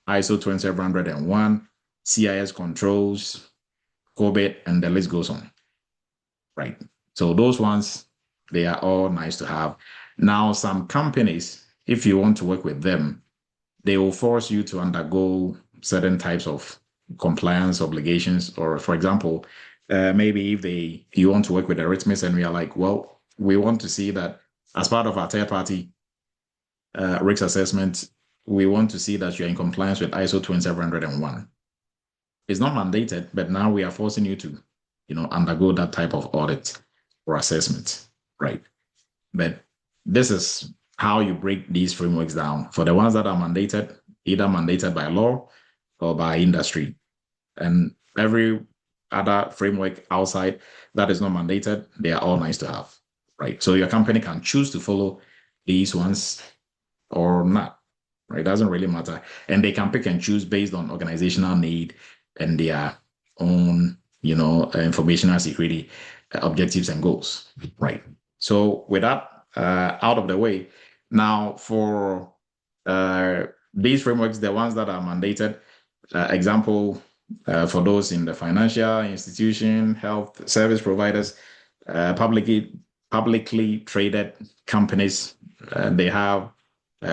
ISO 2701, CIS controls, COBIT, and the list goes on, right? So those ones, they are all nice to have. Now, some companies, if you want to work with them, they will force you to undergo certain types of compliance obligations. Or, for example, maybe if you want to work with Arithmetic and we are like, well, we want to see that as part of our third-party risk assessment, we want to see that you're in compliance with ISO 2701. It's not mandated, but now we are forcing you to, undergo that type of audit or assessment, right? But this is how you break these frameworks down. For the ones that are mandated, either mandated by law or by industry. And every other framework outside that is not mandated, they are all nice to have, right? So your company can choose to follow these ones or not, right? It doesn't really matter. And they can pick and choose based on organizational need and their own, informational security objectives and goals, right? So with that out of the way, now for these frameworks, the ones that are mandated, example, for those in the financial institution, health service providers, publicly traded companies, they have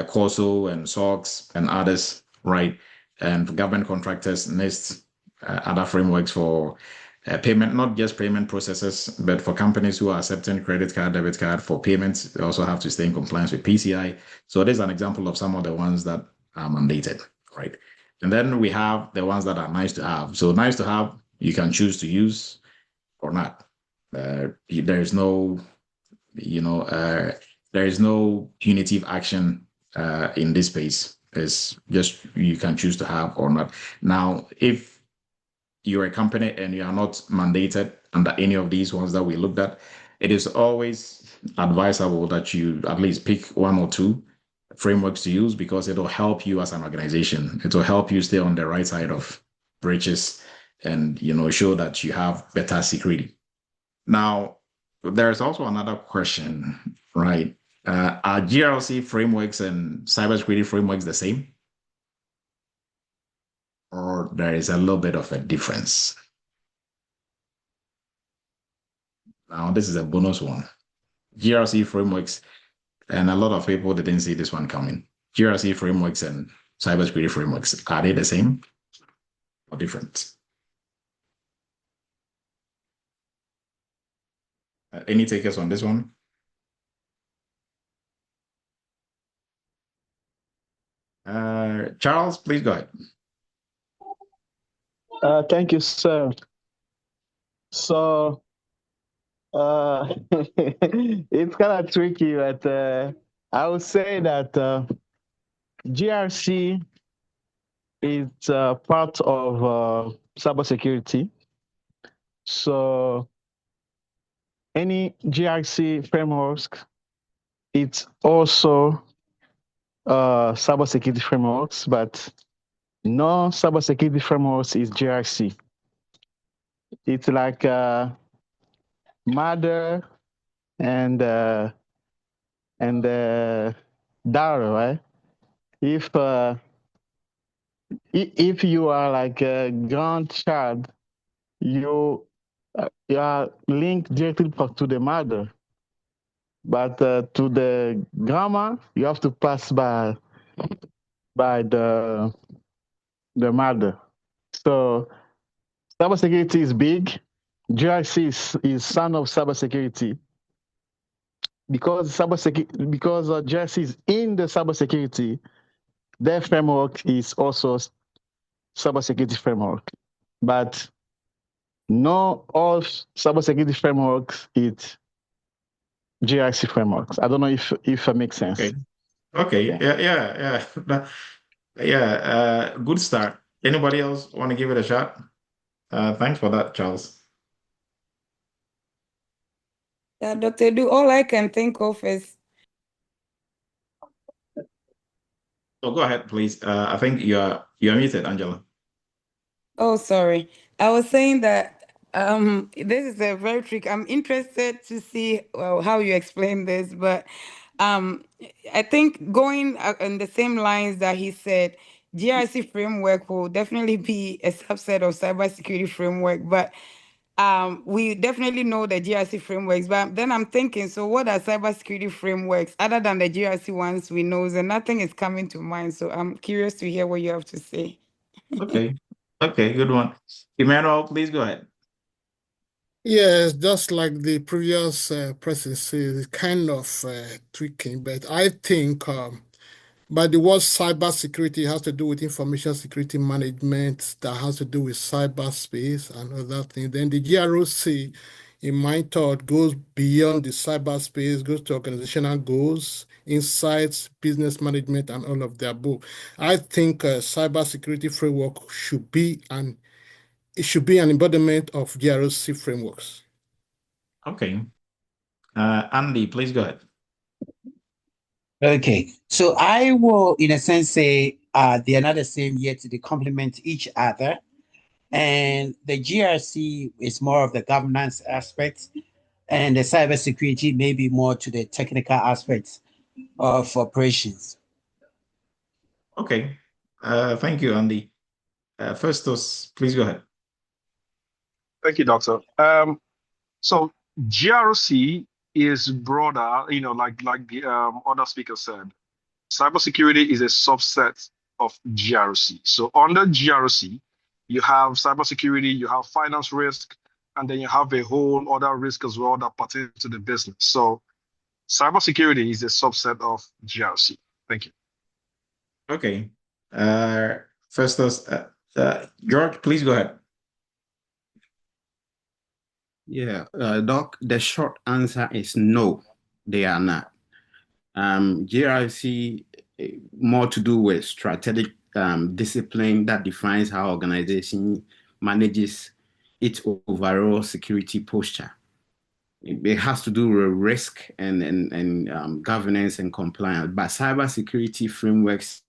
COSO and SOX and others, right? And government contractors, NIST, other frameworks for payment, not just payment processes, but for companies who are accepting credit card, debit card for payments, they also have to stay in compliance with PCI. So there's an example of some of the ones that are mandated, right? And then we have the ones that are nice to have. So nice to have, you can choose to use or not. There is no, there is no punitive action in this space. It's just you can choose to have or not. Now, if you're a company and you are not mandated under any of these ones that we looked at, it is always advisable that you at least pick one or two frameworks to use because it will help you as an organization. It will help you stay on the right side of bridges and show that you have better security. Now, there's also another question, right? Are GRC frameworks and cybersecurity frameworks the same? Or there is a little bit of a difference? Now, this is a bonus one. GRC frameworks, and a lot of people didn't see this one coming. GRC frameworks and cybersecurity frameworks, are they the same or different? Any takers on this one? Charles, please go ahead. Thank you, sir. So it's kind of tricky, but I would say that GRC is part of cybersecurity. So any GRC frameworks, it's also cybersecurity frameworks, but no cybersecurity frameworks is GRC. It's like mother and daughter, right? If you are like a grandchild, you are linked directly to the mother, but to the grandma, you have to pass by the mother. So cybersecurity is big. GRC is son of cybersecurity because GRC is in the cybersecurity. Their framework is also cybersecurity framework, but not all cybersecurity frameworks is GRC frameworks. I don't know if it makes sense. Okay. Yeah. Good start. Anybody else want to give it a shot? Thanks for that, Charles. Yeah, Dr. Du, all I can think of is Go ahead, please. I think you're muted, Angela. Oh, sorry. I was saying that this is a very tricky. I'm interested to see how you explain this, but I think going in the same lines that he said, GRC framework will definitely be a subset of cybersecurity framework, but we definitely know the GRC frameworks. But then I'm thinking, so what are cybersecurity frameworks other than the GRC ones we know? And nothing is coming to mind. So I'm curious to hear what you have to say. Okay, good one. Emmanuel, please go ahead. Yes, just like the previous person said, it's kind of tricky, but I think by the word cybersecurity has to do with information security management that has to do with cyberspace and other things. Then the GROC, in my thought, goes beyond the cyberspace, goes to organizational goals, insights, business management, and all of the above. I think a cybersecurity framework should be an embodiment of GRC frameworks. Okay. Andy, please go ahead. Okay, so I will, in a sense, say they are not the same yet. They complement each other. And the GRC is more of the governance aspect, and the cybersecurity may be more to the technical aspects of operations. Okay. Thank you, Andy. Festus, please go ahead. Thank you, Doctor. So GRC is broader, like the other speaker said. Cybersecurity is a subset of GRC. So under GRC, you have cybersecurity, you have finance risk, and then you have a whole other risk as well that pertains to the business. So cybersecurity is a subset of GRC. Thank you. Okay. Festus, George, please go ahead. Yeah, Doc, the short answer is no, they are not. GRC more to do with strategic discipline that defines how organization manages its overall security posture. It has to do with risk and governance and compliance. But cybersecurity frameworks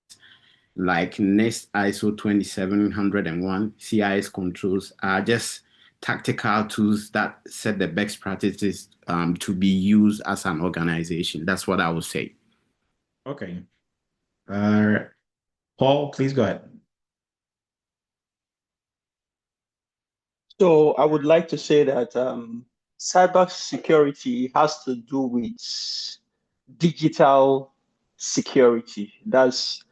like NIST ISO 27001, CIS controls are just tactical tools that set the best practices to be used as an organization. That's what I would say. Okay. Paul, please go ahead. So I would like to say that cybersecurity has to do with digital security. That's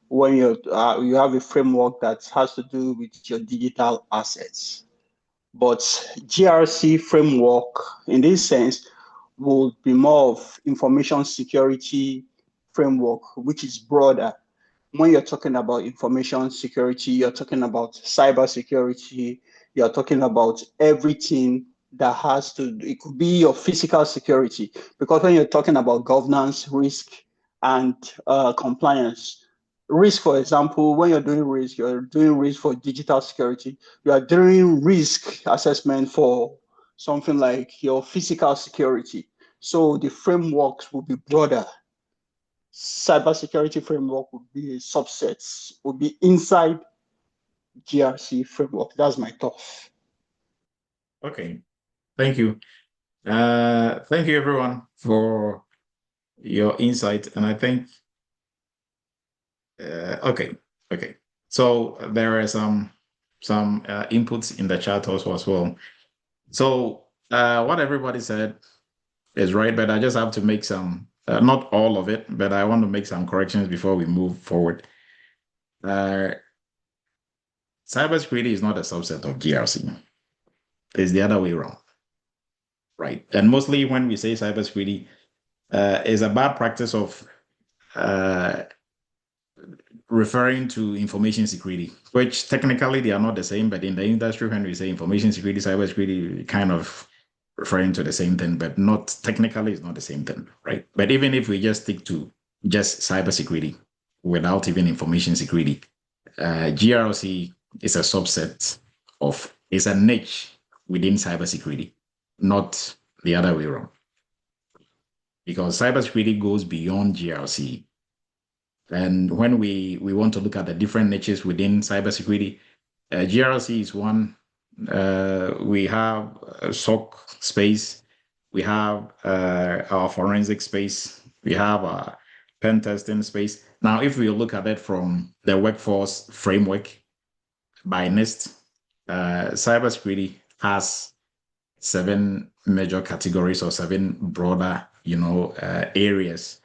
when you have a framework that has to do with your digital assets. But GRC framework, in this sense, will be more of information security framework, which is broader. When you're talking about information security, you're talking about cyber security, you're talking about everything that has to, it could be your physical security, because when you're talking about governance, risk, and compliance, risk, for example, when you're doing risk for digital security, you are doing risk assessment for something like your physical security. So the frameworks will be broader. Cybersecurity framework would be a subset, would be inside GRC framework. That's my thought. Okay. Thank you. Thank you everyone for your insight. And I think okay. So there are some inputs in the chat also as well. So what everybody said is right, but I just have to make some not all of it, but I want to make some corrections before we move forward. Cybersecurity is not a subset of GRC. It's the other way around. Right. And mostly when we say cybersecurity, is a bad practice of referring to information security, which technically they are not the same, but in the industry, when we say information security, cybersecurity, kind of referring to the same thing, but not technically, it's not the same thing, right? But even if we just stick to just cybersecurity without even information security, GRC is a subset of, is a niche within cybersecurity, not the other way around. Because cybersecurity goes beyond GRC. And when we want to look at the different niches within cybersecurity, GRC is one. We have SOC space. We have our forensic space. We have our pen testing space. Now, if we look at it from the workforce framework by NIST, cybersecurity has 7 major categories or 7 broader, areas.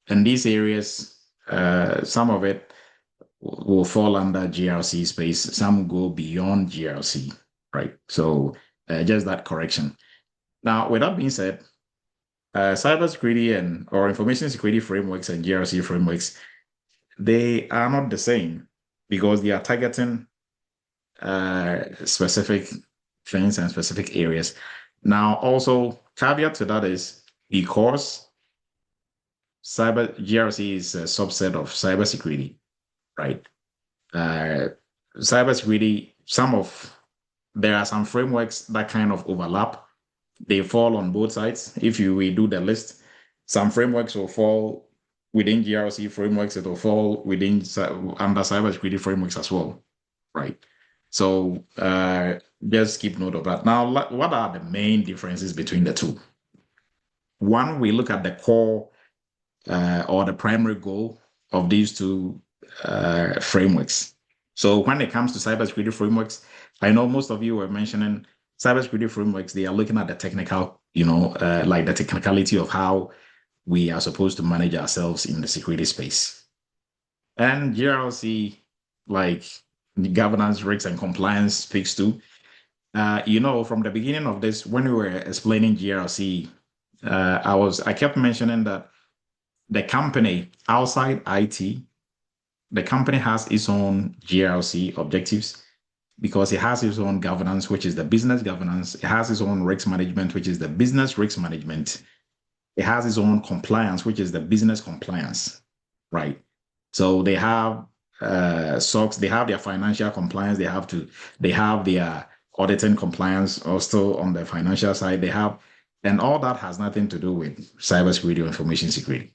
And these areas, some of it will fall under GRC space. Some go beyond GRC, right? So just that correction. Now, with that being said, cybersecurity or information security frameworks and GRC frameworks, they are not the same because they are targeting specific things and specific areas. Now, also, caveat to that is because GRC is a subset of cybersecurity, right? Cybersecurity, there are some frameworks that kind of overlap. They fall on both sides. If we do the list, some frameworks will fall within GRC frameworks, it will fall under cybersecurity frameworks as well, right? So just keep note of that. Now, what are the main differences between the two? One, we look at the core or the primary goal of these two frameworks. So when it comes to cybersecurity frameworks, I know most of you were mentioning cybersecurity frameworks. They are looking at the technical, like the technicality of how we are supposed to manage ourselves in the security space. And GRC, like the governance, risks, and compliance speaks to. From the beginning of this, when we were explaining GRC, I kept mentioning that the company outside IT, the company has its own GRC objectives because it has its own governance, which is the business governance. It has its own risk management, which is the business risk management. It has its own compliance, which is the business compliance, right? So they have SOX, they have their financial compliance, they have their auditing compliance also on the financial side. And all that has nothing to do with cybersecurity or information security.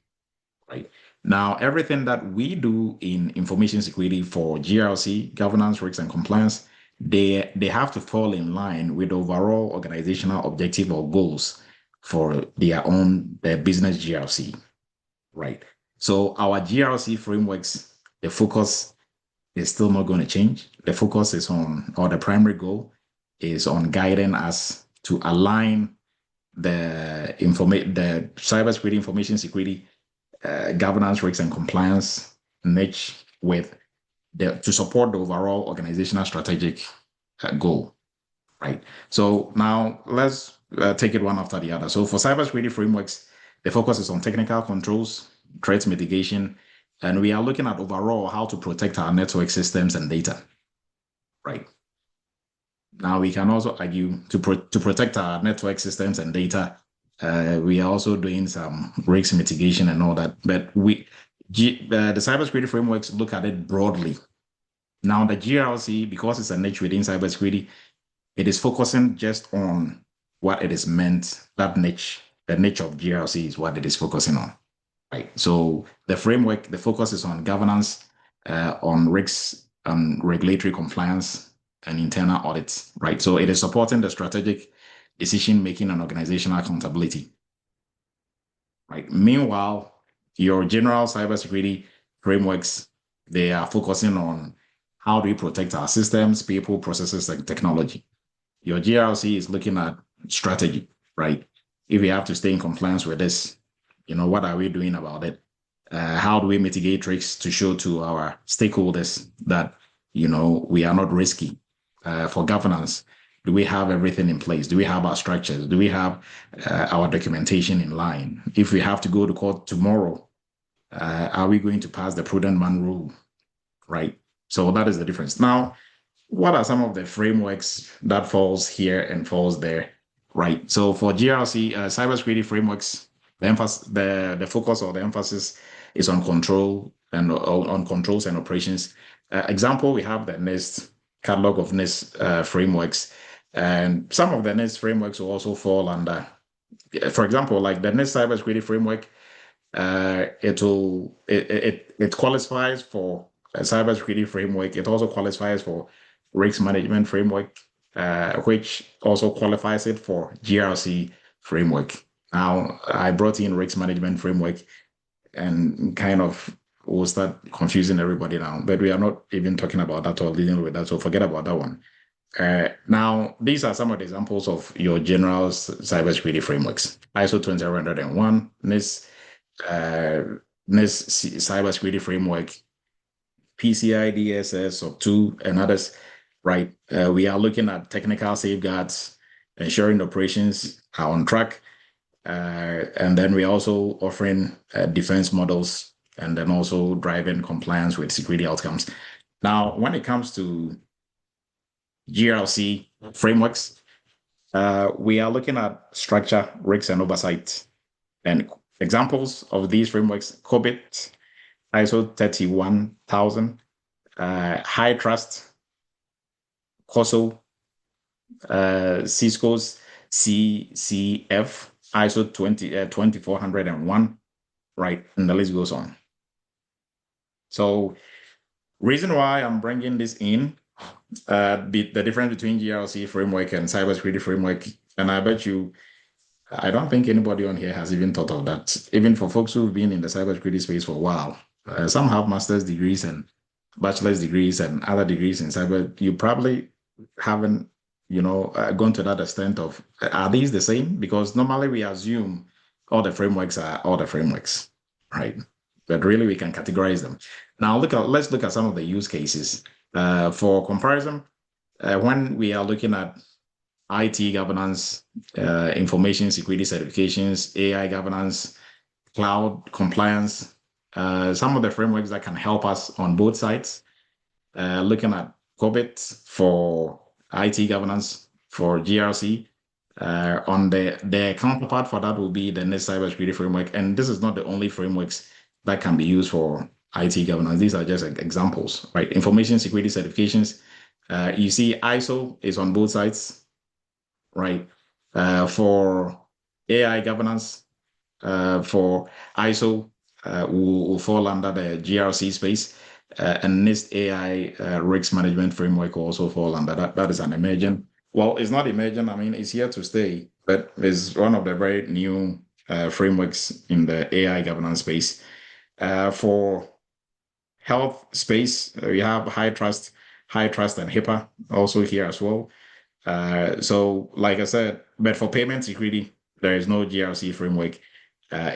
Right. Now, everything that we do in information security for GRC, governance, risks, and compliance, they have to fall in line with overall organizational objective or goals for their business GRC, right? So our GRC frameworks, the focus is still not going to change. The focus is on, or the primary goal is on guiding us to align the cybersecurity, information security, governance, risks, and compliance niche with to support the overall organizational strategic goal, right? So now let's take it one after the other. So for cybersecurity frameworks, the focus is on technical controls, threat mitigation, and we are looking at overall how to protect our network systems and data, right? Now we can also argue to protect our network systems and data. We are also doing some risk mitigation and all that, but the cybersecurity frameworks look at it broadly. Now the GRC, because it's a niche within cybersecurity, it is focusing just on what it is meant. That niche, the niche of GRC is what it is focusing on, right? So the framework, the focus is on governance, on risks, and regulatory compliance, and internal audits, right? So it is supporting the strategic decision-making and organizational accountability, right? Meanwhile, your general cybersecurity frameworks, they are focusing on how do we protect our systems, people, processes, and technology. Your GRC is looking at strategy, right? If we have to stay in compliance with this, what are we doing about it? How do we mitigate risks to show to our stakeholders that, we are not risky? For governance, do we have everything in place? Do we have our structures? Do we have our documentation in line? If we have to go to court tomorrow, are we going to pass the prudent man rule, right? So that is the difference. Now, what are some of the frameworks that falls here and falls there, right? So for GRC, cybersecurity frameworks, the focus or the emphasis is on control and on controls and operations. Example, we have the NIST catalog of NIST frameworks, and some of the NIST frameworks will also fall under, for example, like the NIST cybersecurity framework. It qualifies for a cybersecurity framework. It also qualifies for risk management framework, which also qualifies it for GRC framework. Now, I brought in risk management framework and kind of will start confusing everybody now, but we are not even talking about that or dealing with that, so forget about that one. Now, these are some of the examples of your general cybersecurity frameworks. ISO 20101, NIST cybersecurity framework, PCI DSS SOC 2, and others, right? We are looking at technical safeguards, ensuring operations are on track, and then we're also offering defense models, and then also driving compliance with security outcomes. Now, when it comes to GRC frameworks, we are looking at structure, risks, and oversight. And examples of these frameworks: COBIT, ISO 31000, High Trust, COSO, Cisco's CCF, ISO 20401, right? And the list goes on. So, reason why I'm bringing this in, the difference between GRC framework and cybersecurity framework, and I don't think anybody on here has even thought of that. Even for folks who've been in the cybersecurity space for a while, some have master's degrees and bachelor's degrees and other degrees in cyber. You probably haven't, gone to that extent of, are these the same? Because normally we assume all the frameworks are all the frameworks, right? But really we can categorize them. Now let's look at some of the use cases. For comparison, when we are looking at IT governance, information security certifications, AI governance, cloud compliance, some of the frameworks that can help us on both sides, looking at COBIT for IT governance, for GRC, on the counterpart for that will be the NIST cybersecurity framework. And this is not the only frameworks that can be used for IT governance. These are just examples, right? Information security certifications. You see ISO is on both sides, right? For AI governance, for ISO will fall under the GRC space. and NIST AI risk management framework also fall under that. That is an emerging. Well, it's not emerging. I mean, it's here to stay, but it's one of the very new frameworks in the AI governance space. For health space, we have high trust, and HIPAA also here as well. So, like I said, but for payment security, there is no GRC framework.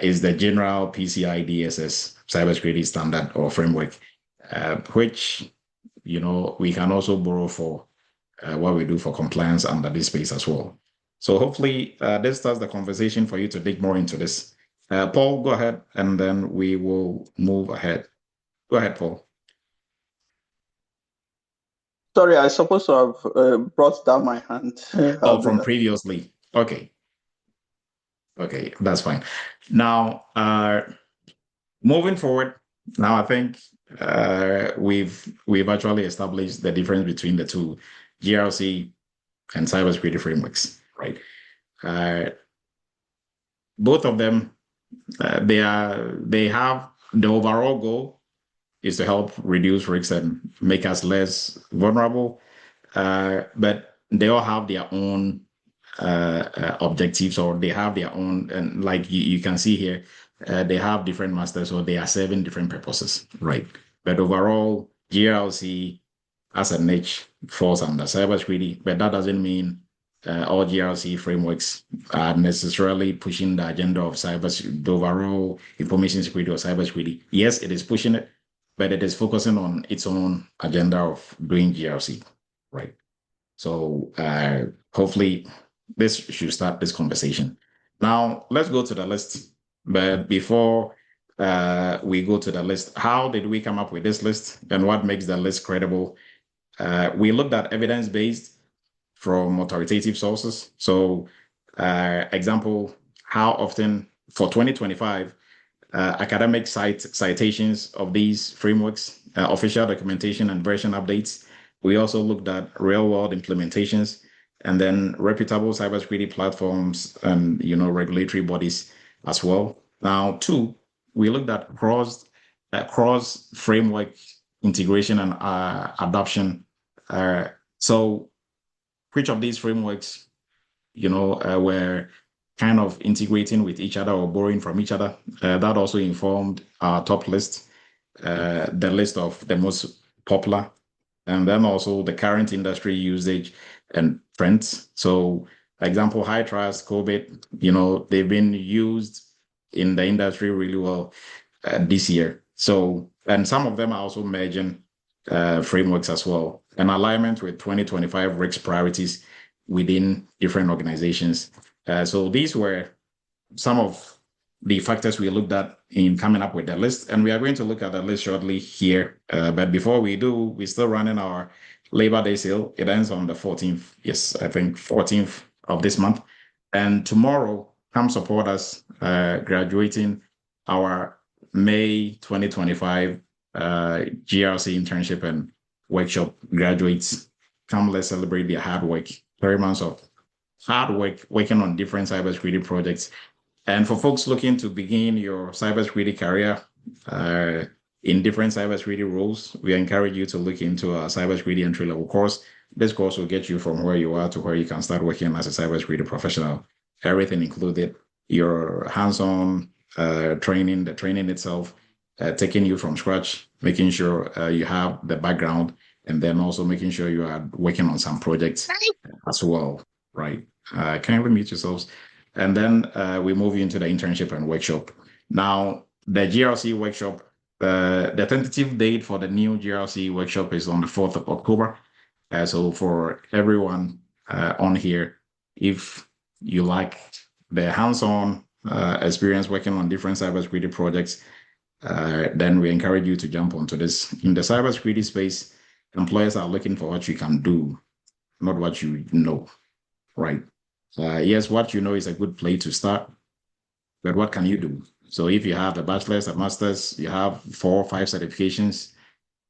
Is the general PCI DSS cybersecurity standard or framework, which we can also borrow for what we do for compliance under this space as well. So hopefully this starts the conversation for you to dig more into this. Paul, go ahead, and then we will move ahead. Go ahead, Paul. Sorry, I supposed to have brought down my hand. Oh, from previously. Okay. Okay, that's fine. Now, moving forward, now I think we've actually established the difference between the two, GRC and cybersecurity frameworks, right? Both of them, they have the overall goal is to help reduce risks and make us less vulnerable, but they all have their own objectives, or they have their own, and like you can see here, they have different masters, or they are serving different purposes, right? But overall, GRC as a niche falls under cybersecurity, but that doesn't mean all GRC frameworks are necessarily pushing the agenda of the overall information security or cybersecurity. Yes, it is pushing it, but it is focusing on its own agenda of doing GRC, right? So hopefully this should start this conversation. Now, let's go to the list. But before we go to the list, how did we come up with this list and what makes the list credible? We looked at evidence-based from authoritative sources. So, example, how often for 2025, academic citations of these frameworks, official documentation and version updates. We also looked at real-world implementations, and then reputable cybersecurity platforms and regulatory bodies as well. Now, two, we looked at cross framework integration and adoption. So, which of these frameworks, were kind of integrating with each other or borrowing from each other? That also informed our top list, the list of the most popular, and then also the current industry usage and trends. So, example, high trust, COVID, they've been used in the industry really well this year. So, and some of them are also merging frameworks as well, and alignment with 2025 risk priorities within different organizations. So these were some of the factors we looked at in coming up with the list, and we are going to look at the list shortly here. But before we do, we're still running our Labor Day sale. It ends on the 14th. Yes, I think 14th of this month. And tomorrow, come support us graduating our May 2025 GRC internship and workshop graduates. Come, let's celebrate their hard work. 3 months of hard work working on different cybersecurity projects. And for folks looking to begin your cybersecurity career in different cybersecurity roles, we encourage you to look into a cybersecurity entry-level course. This course will get you from where you are to where you can start working as a cybersecurity professional. Everything included, your hands-on training, the training itself, taking you from scratch, making sure you have the background, and then also making sure you are working on some projects as well, right? Kindly mute yourselves. And then we move into the internship and workshop. Now, the GRC workshop, the tentative date for the new GRC workshop is on the 4th of October. So for everyone on here, if you like the hands-on experience working on different cybersecurity projects, then we encourage you to jump onto this. In the cybersecurity space, employers are looking for what you can do, not what you know, right? Yes, what you know is a good place to start, but what can you do? So if you have a bachelor's, a master's, you have 4 or 5 certifications,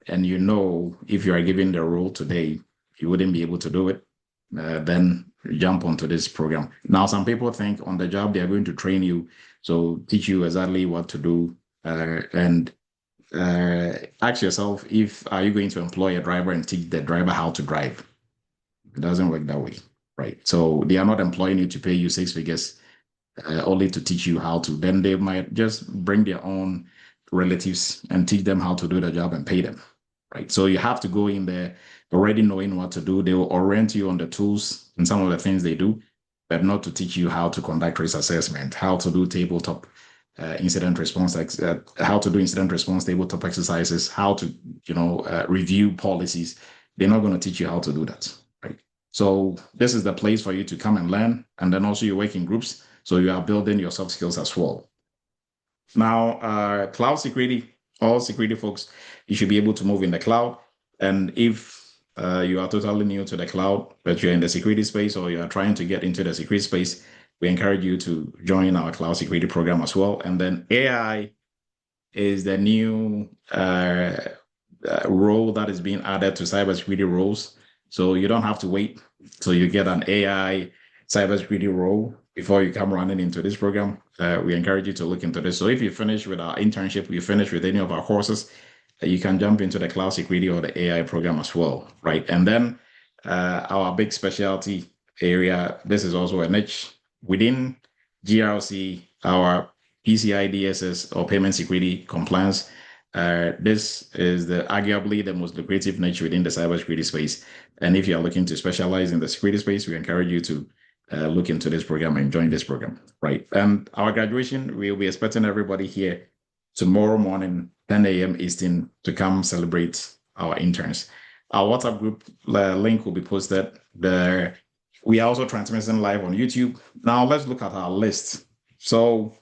and if you are given the role today, you wouldn't be able to do it, then jump onto this program. Now, some people think on the job, they are going to train you, so teach you exactly what to do. And ask yourself, if are you going to employ a driver and teach the driver how to drive? It doesn't work that way, right? So they are not employing you to pay you six figures only to teach you how to. Then they might just bring their own relatives and teach them how to do the job and pay them, right? So you have to go in there already knowing what to do. They will orient you on the tools and some of the things they do, but not to teach you how to conduct risk assessment, how to do tabletop incident response, how to do incident response tabletop exercises, how to, review policies. They're not going to teach you how to do that, right? So this is the place for you to come and learn, and then also you work in groups, so you are building your soft skills as well. Now, cloud security, all security folks, you should be able to move in the cloud. And if you are totally new to the cloud, but you're in the security space or you are trying to get into the security space, we encourage you to join our cloud security program as well. And then AI is the new role that is being added to cybersecurity roles. So you don't have to wait till you get an AI cybersecurity role before you come running into this program. We encourage you to look into this. So if you finish with our internship, you finish with any of our courses, you can jump into the cloud security or the AI program as well, right? And then our big specialty area, this is also a niche within GRC, our PCI DSS or payment security compliance. This is arguably the most lucrative niche within the cybersecurity space. And if you are looking to specialize in the security space, we encourage you to look into this program and join this program, right? And our graduation, we'll be expecting everybody here tomorrow morning, 10 a.m. Eastern, to come celebrate our interns. Our WhatsApp group link will be posted there. We are also transmitting live on YouTube. Now let's look at our list. So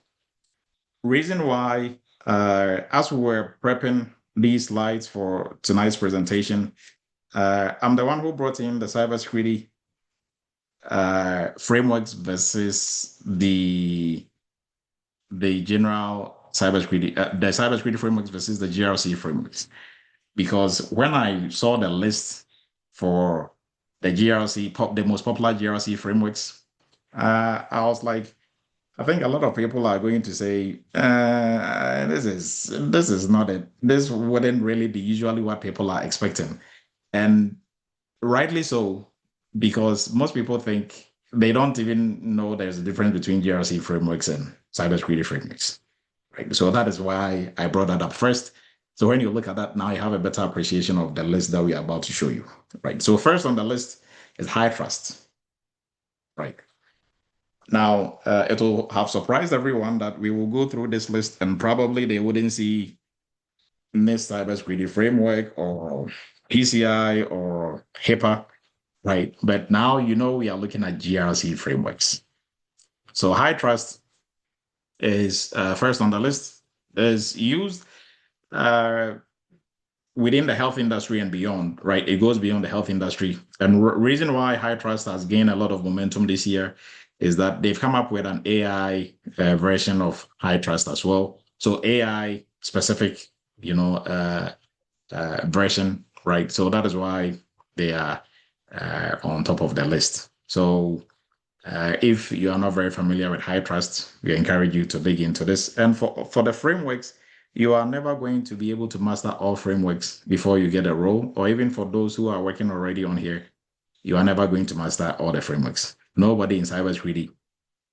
reason why, as we were prepping these slides for tonight's presentation, I'm the one who brought in the cybersecurity frameworks versus the general cybersecurity, the cybersecurity frameworks versus the GRC frameworks. Because when I saw the list for the GRC, the most popular GRC frameworks, I was like, I think a lot of people are going to say, this is not it. This wouldn't really be usually what people are expecting. And rightly so, because most people think they don't even know there's a difference between GRC frameworks and cybersecurity frameworks. Right? So that is why I brought that up first. So when you look at that, now you have a better appreciation of the list that we are about to show you. Right. So first on the list is high trust. Right. Now, it will have surprised everyone that we will go through this list and probably they wouldn't see NIST cybersecurity framework or PCI or HIPAA, right? But now we are looking at GRC frameworks. So high trust is first on the list, is used within the health industry and beyond, right? It goes beyond the health industry. And reason why high trust has gained a lot of momentum this year is that they've come up with an AI version of high trust as well. So AI specific, version, right? So that is why they are on top of the list. So if you are not very familiar with high trust, we encourage you to dig into this. And for the frameworks, you are never going to be able to master all frameworks before you get a role, or even for those who are working already on here, you are never going to master all the frameworks. Nobody in cybersecurity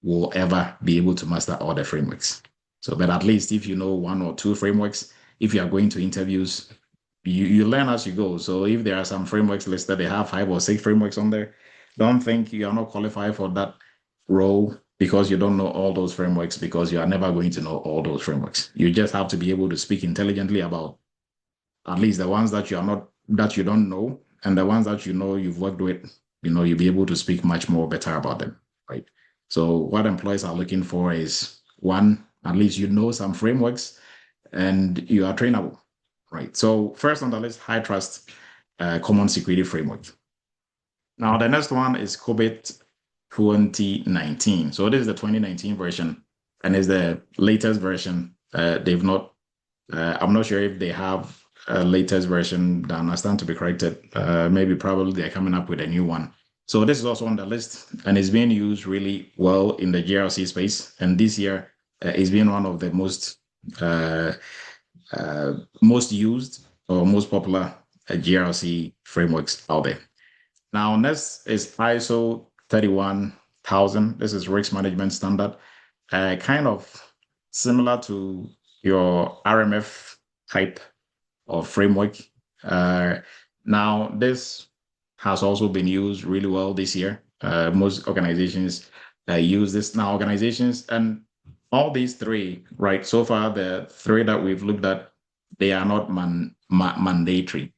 will ever be able to master all the frameworks. So, but at least if you know one or two frameworks, if you are going to interviews, you learn as you go. So if there are some frameworks listed, they have 5 or 6 frameworks on there, don't think you are not qualified for that role because you don't know all those frameworks, because you are never going to know all those frameworks. You just have to be able to speak intelligently about at least the ones that you don't know, and the ones that you've worked with, you'll be able to speak much more better about them, right? So what employees are looking for is, one, at least some frameworks and you are trainable, right? So first on the list, high trust common security framework. Now the next one is COBIT 2019. So this is the 2019 version, and it's the latest version. I'm not sure if they have a latest version that I stand to be corrected. Probably they're coming up with a new one. So this is also on the list, and it's being used really well in the GRC space. And this year, it's been one of the most most used or most popular GRC frameworks out there. Now, next is ISO 31000. This is risk management standard, kind of similar to your RMF type of framework. Now, this has also been used really well this year. Most organizations use this now. Organizations and all these three, right? So far, the three that we've looked at, they are not mandatory,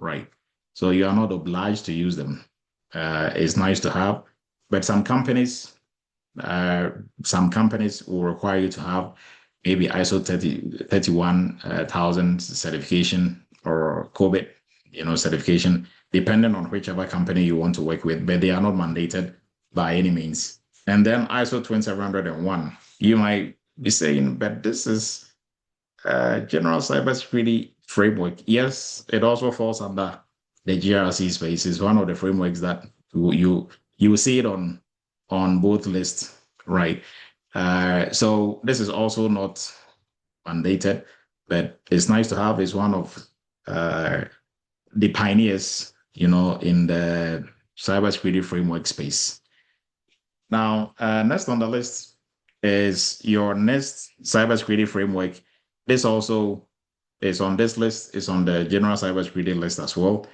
right? So you are not obliged to use them. It's nice to have, but some companies will require you to have maybe ISO 31000 certification or COVID, certification, depending on whichever company you want to work with, but they are not mandated by any means. And then ISO 20701, you might be saying, but this is general cybersecurity framework. Yes, it also falls under the GRC space. It's one of the frameworks that you see it on both lists, right? So this is also not mandated, but it's nice to have. It's one of the pioneers, in the cybersecurity framework space. Now, next on the list is your next cybersecurity framework. This also is on this list, is on the general cybersecurity list as well.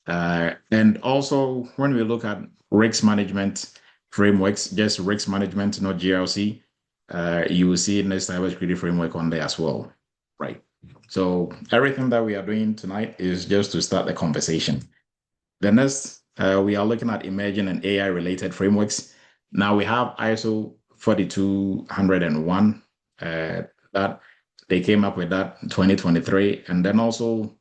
And also, when we look at risk management frameworks, just risk management, not GRC, you will see next cybersecurity framework on there as well, right? So everything that we are doing tonight is just to start the conversation. The next, we are looking at emerging and AI-related frameworks. Now we have ISO 42001 that they came up with that in 2023, and then also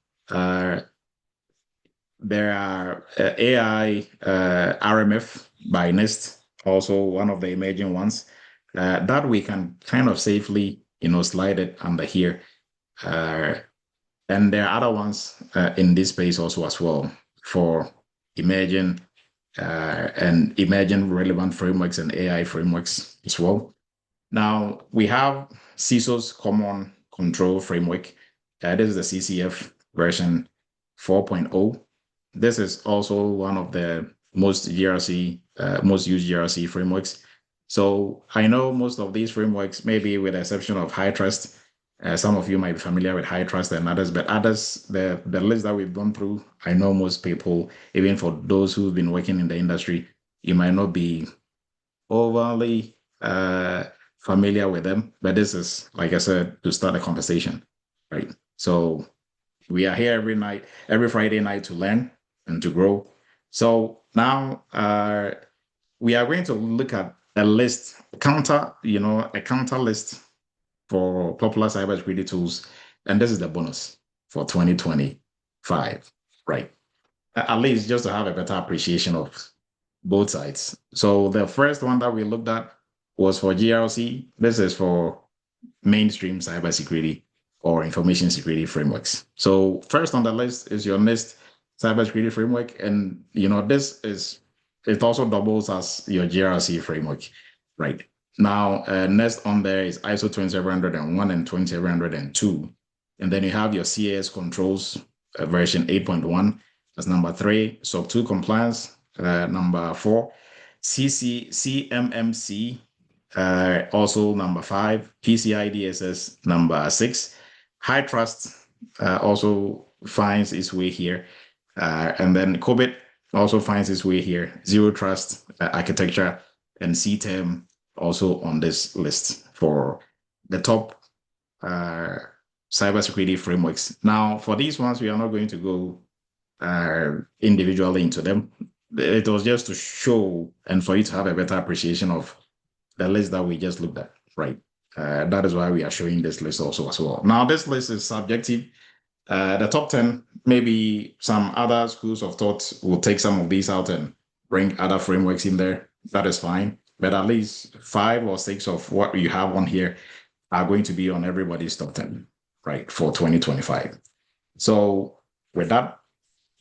there are AI RMF by NIST, also one of the emerging ones that we can kind of safely, slide it under here. And there are other ones in this space also as well for emerging and emerging relevant frameworks and AI frameworks as well. Now we have CISO's Common Control Framework. This is the CCF version 4.0. This is also one of the most used GRC frameworks. So I know most of these frameworks, maybe with the exception of HITRUST, some of you might be familiar with HITRUST and others, but others, the list that we've gone through, I know most people, even for those who've been working in the industry, you might not be overly familiar with them, but this is, like I said, to start a conversation, right? So we are here every Friday night to learn and to grow. So now we are going to look at a list, a counter list for popular cybersecurity tools. And this is the bonus for 2025, right? At least just to have a better appreciation of both sides. So the first one that we looked at was for GRC. This is for mainstream cybersecurity or information security frameworks. So first on the list is your NIST cybersecurity framework. And, it also doubles as your GRC framework, right? Now, next on there is ISO 20701 and 20702. And then you have your CAS controls version 8.1. That's number 3. SOC 2 compliance, number 4. CMMC, also number 5. PCI DSS, number 6. HITRUST also finds its way here. And then COVID also finds its way here. Zero Trust architecture and CTEM also on this list for the top cybersecurity frameworks. Now, for these ones, we are not going to go individually into them. It was just to show and for you to have a better appreciation of the list that we just looked at, right? That is why we are showing this list also as well. Now, this list is subjective. The top 10, maybe some other schools of thought will take some of these out and bring other frameworks in there. That is fine. But at least 5 or 6 of what you have on here are going to be on everybody's top 10, right, for 2025. So with that,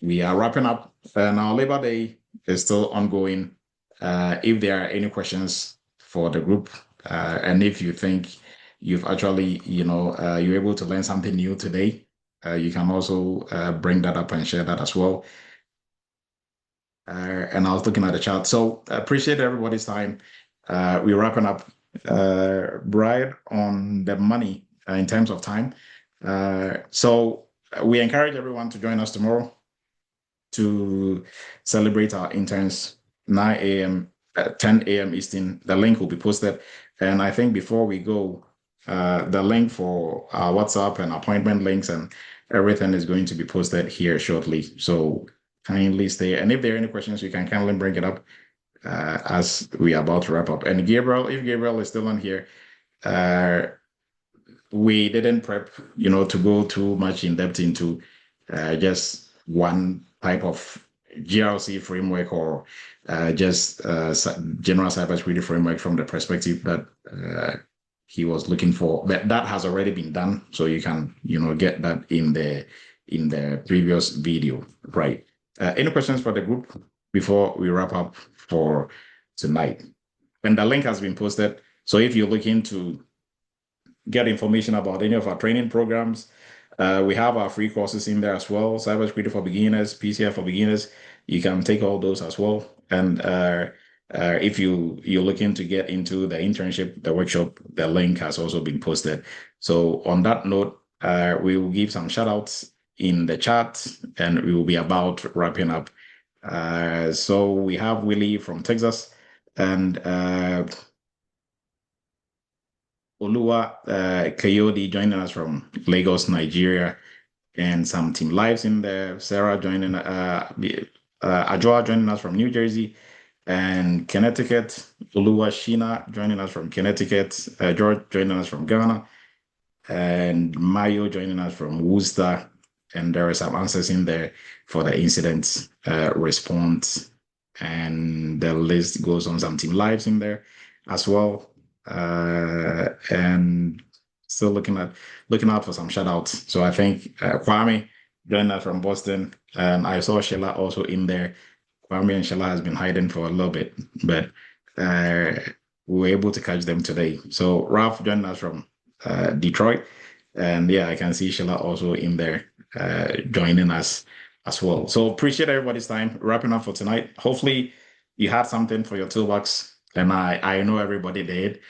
we are wrapping up. And our Labor Day is still ongoing. If there are any questions for the group, and if you think you've actually, you're able to learn something new today, you can also bring that up and share that as well. And I was looking at the chat. So I appreciate everybody's time. We're wrapping up. Right on the money in terms of time. So we encourage everyone to join us tomorrow to celebrate our interns, 9 a.m., 10 a.m. Eastern. The link will be posted. And I think before we go, the link for our WhatsApp and appointment links and everything is going to be posted here shortly. So kindly stay. And if there are any questions, you can kindly bring it up as we are about to wrap up. And Gabriel, if Gabriel is still on here, we didn't prep, to go too much in depth into just one type of GRC framework or just general cybersecurity framework from the perspective that he was looking for. But that has already been done, so you can, get that in the previous video, right? Any questions for the group before we wrap up for tonight? And the link has been posted. So if you're looking to get information about any of our training programs, we have our free courses in there as well. Cybersecurity for beginners, PCI for beginners. You can take all those as well. And if you're looking to get into the internship, the workshop, the link has also been posted. So on that note, we will give some shout outs in the chat and we will be about wrapping up. So we have Willie from Texas and Olua Coyote joining us from Lagos, Nigeria, and some Team Lives in there. Sarah joining, Ajoa joining us from New Jersey and Connecticut. Olua Sheena joining us from Connecticut. George joining us from Ghana. And Mayo joining us from Worcester. And there are some answers in there for the incident response. And the list goes on, some Team Lives in there as well. And still looking out for some shout outs. So I think Kwame joined us from Boston, and I saw Sheila also in there. Kwame and Sheila has been hiding for a little bit, but we were able to catch them today. So Ralph joined us from Detroit, and yeah, I can see Sheila also in there joining us as well. So appreciate everybody's time. Wrapping up for tonight. Hopefully you had something for your toolbox, and I know everybody did.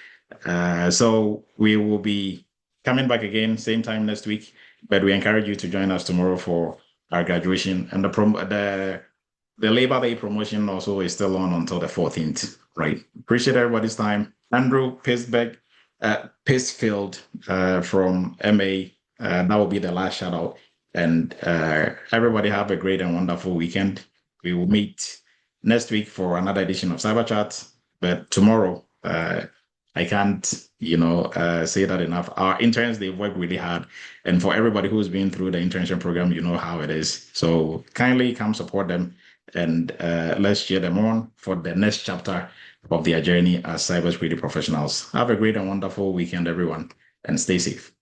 So we will be coming back again same time next week, but we encourage you to join us tomorrow for our graduation, and the Labor Day promotion also is still on until the 14th, right? Appreciate everybody's time. Andrew Pacefield from MA, that will be the last shout out. And everybody have a great and wonderful weekend. We will meet next week for another edition of Cyber Chat, but tomorrow, I can't, say that enough. Our interns, they've worked really hard. And for everybody who's been through the internship program, you know how it is. So kindly come support them and let's cheer them on for the next chapter of their journey as cybersecurity professionals. Have a great and wonderful weekend, everyone, and stay safe.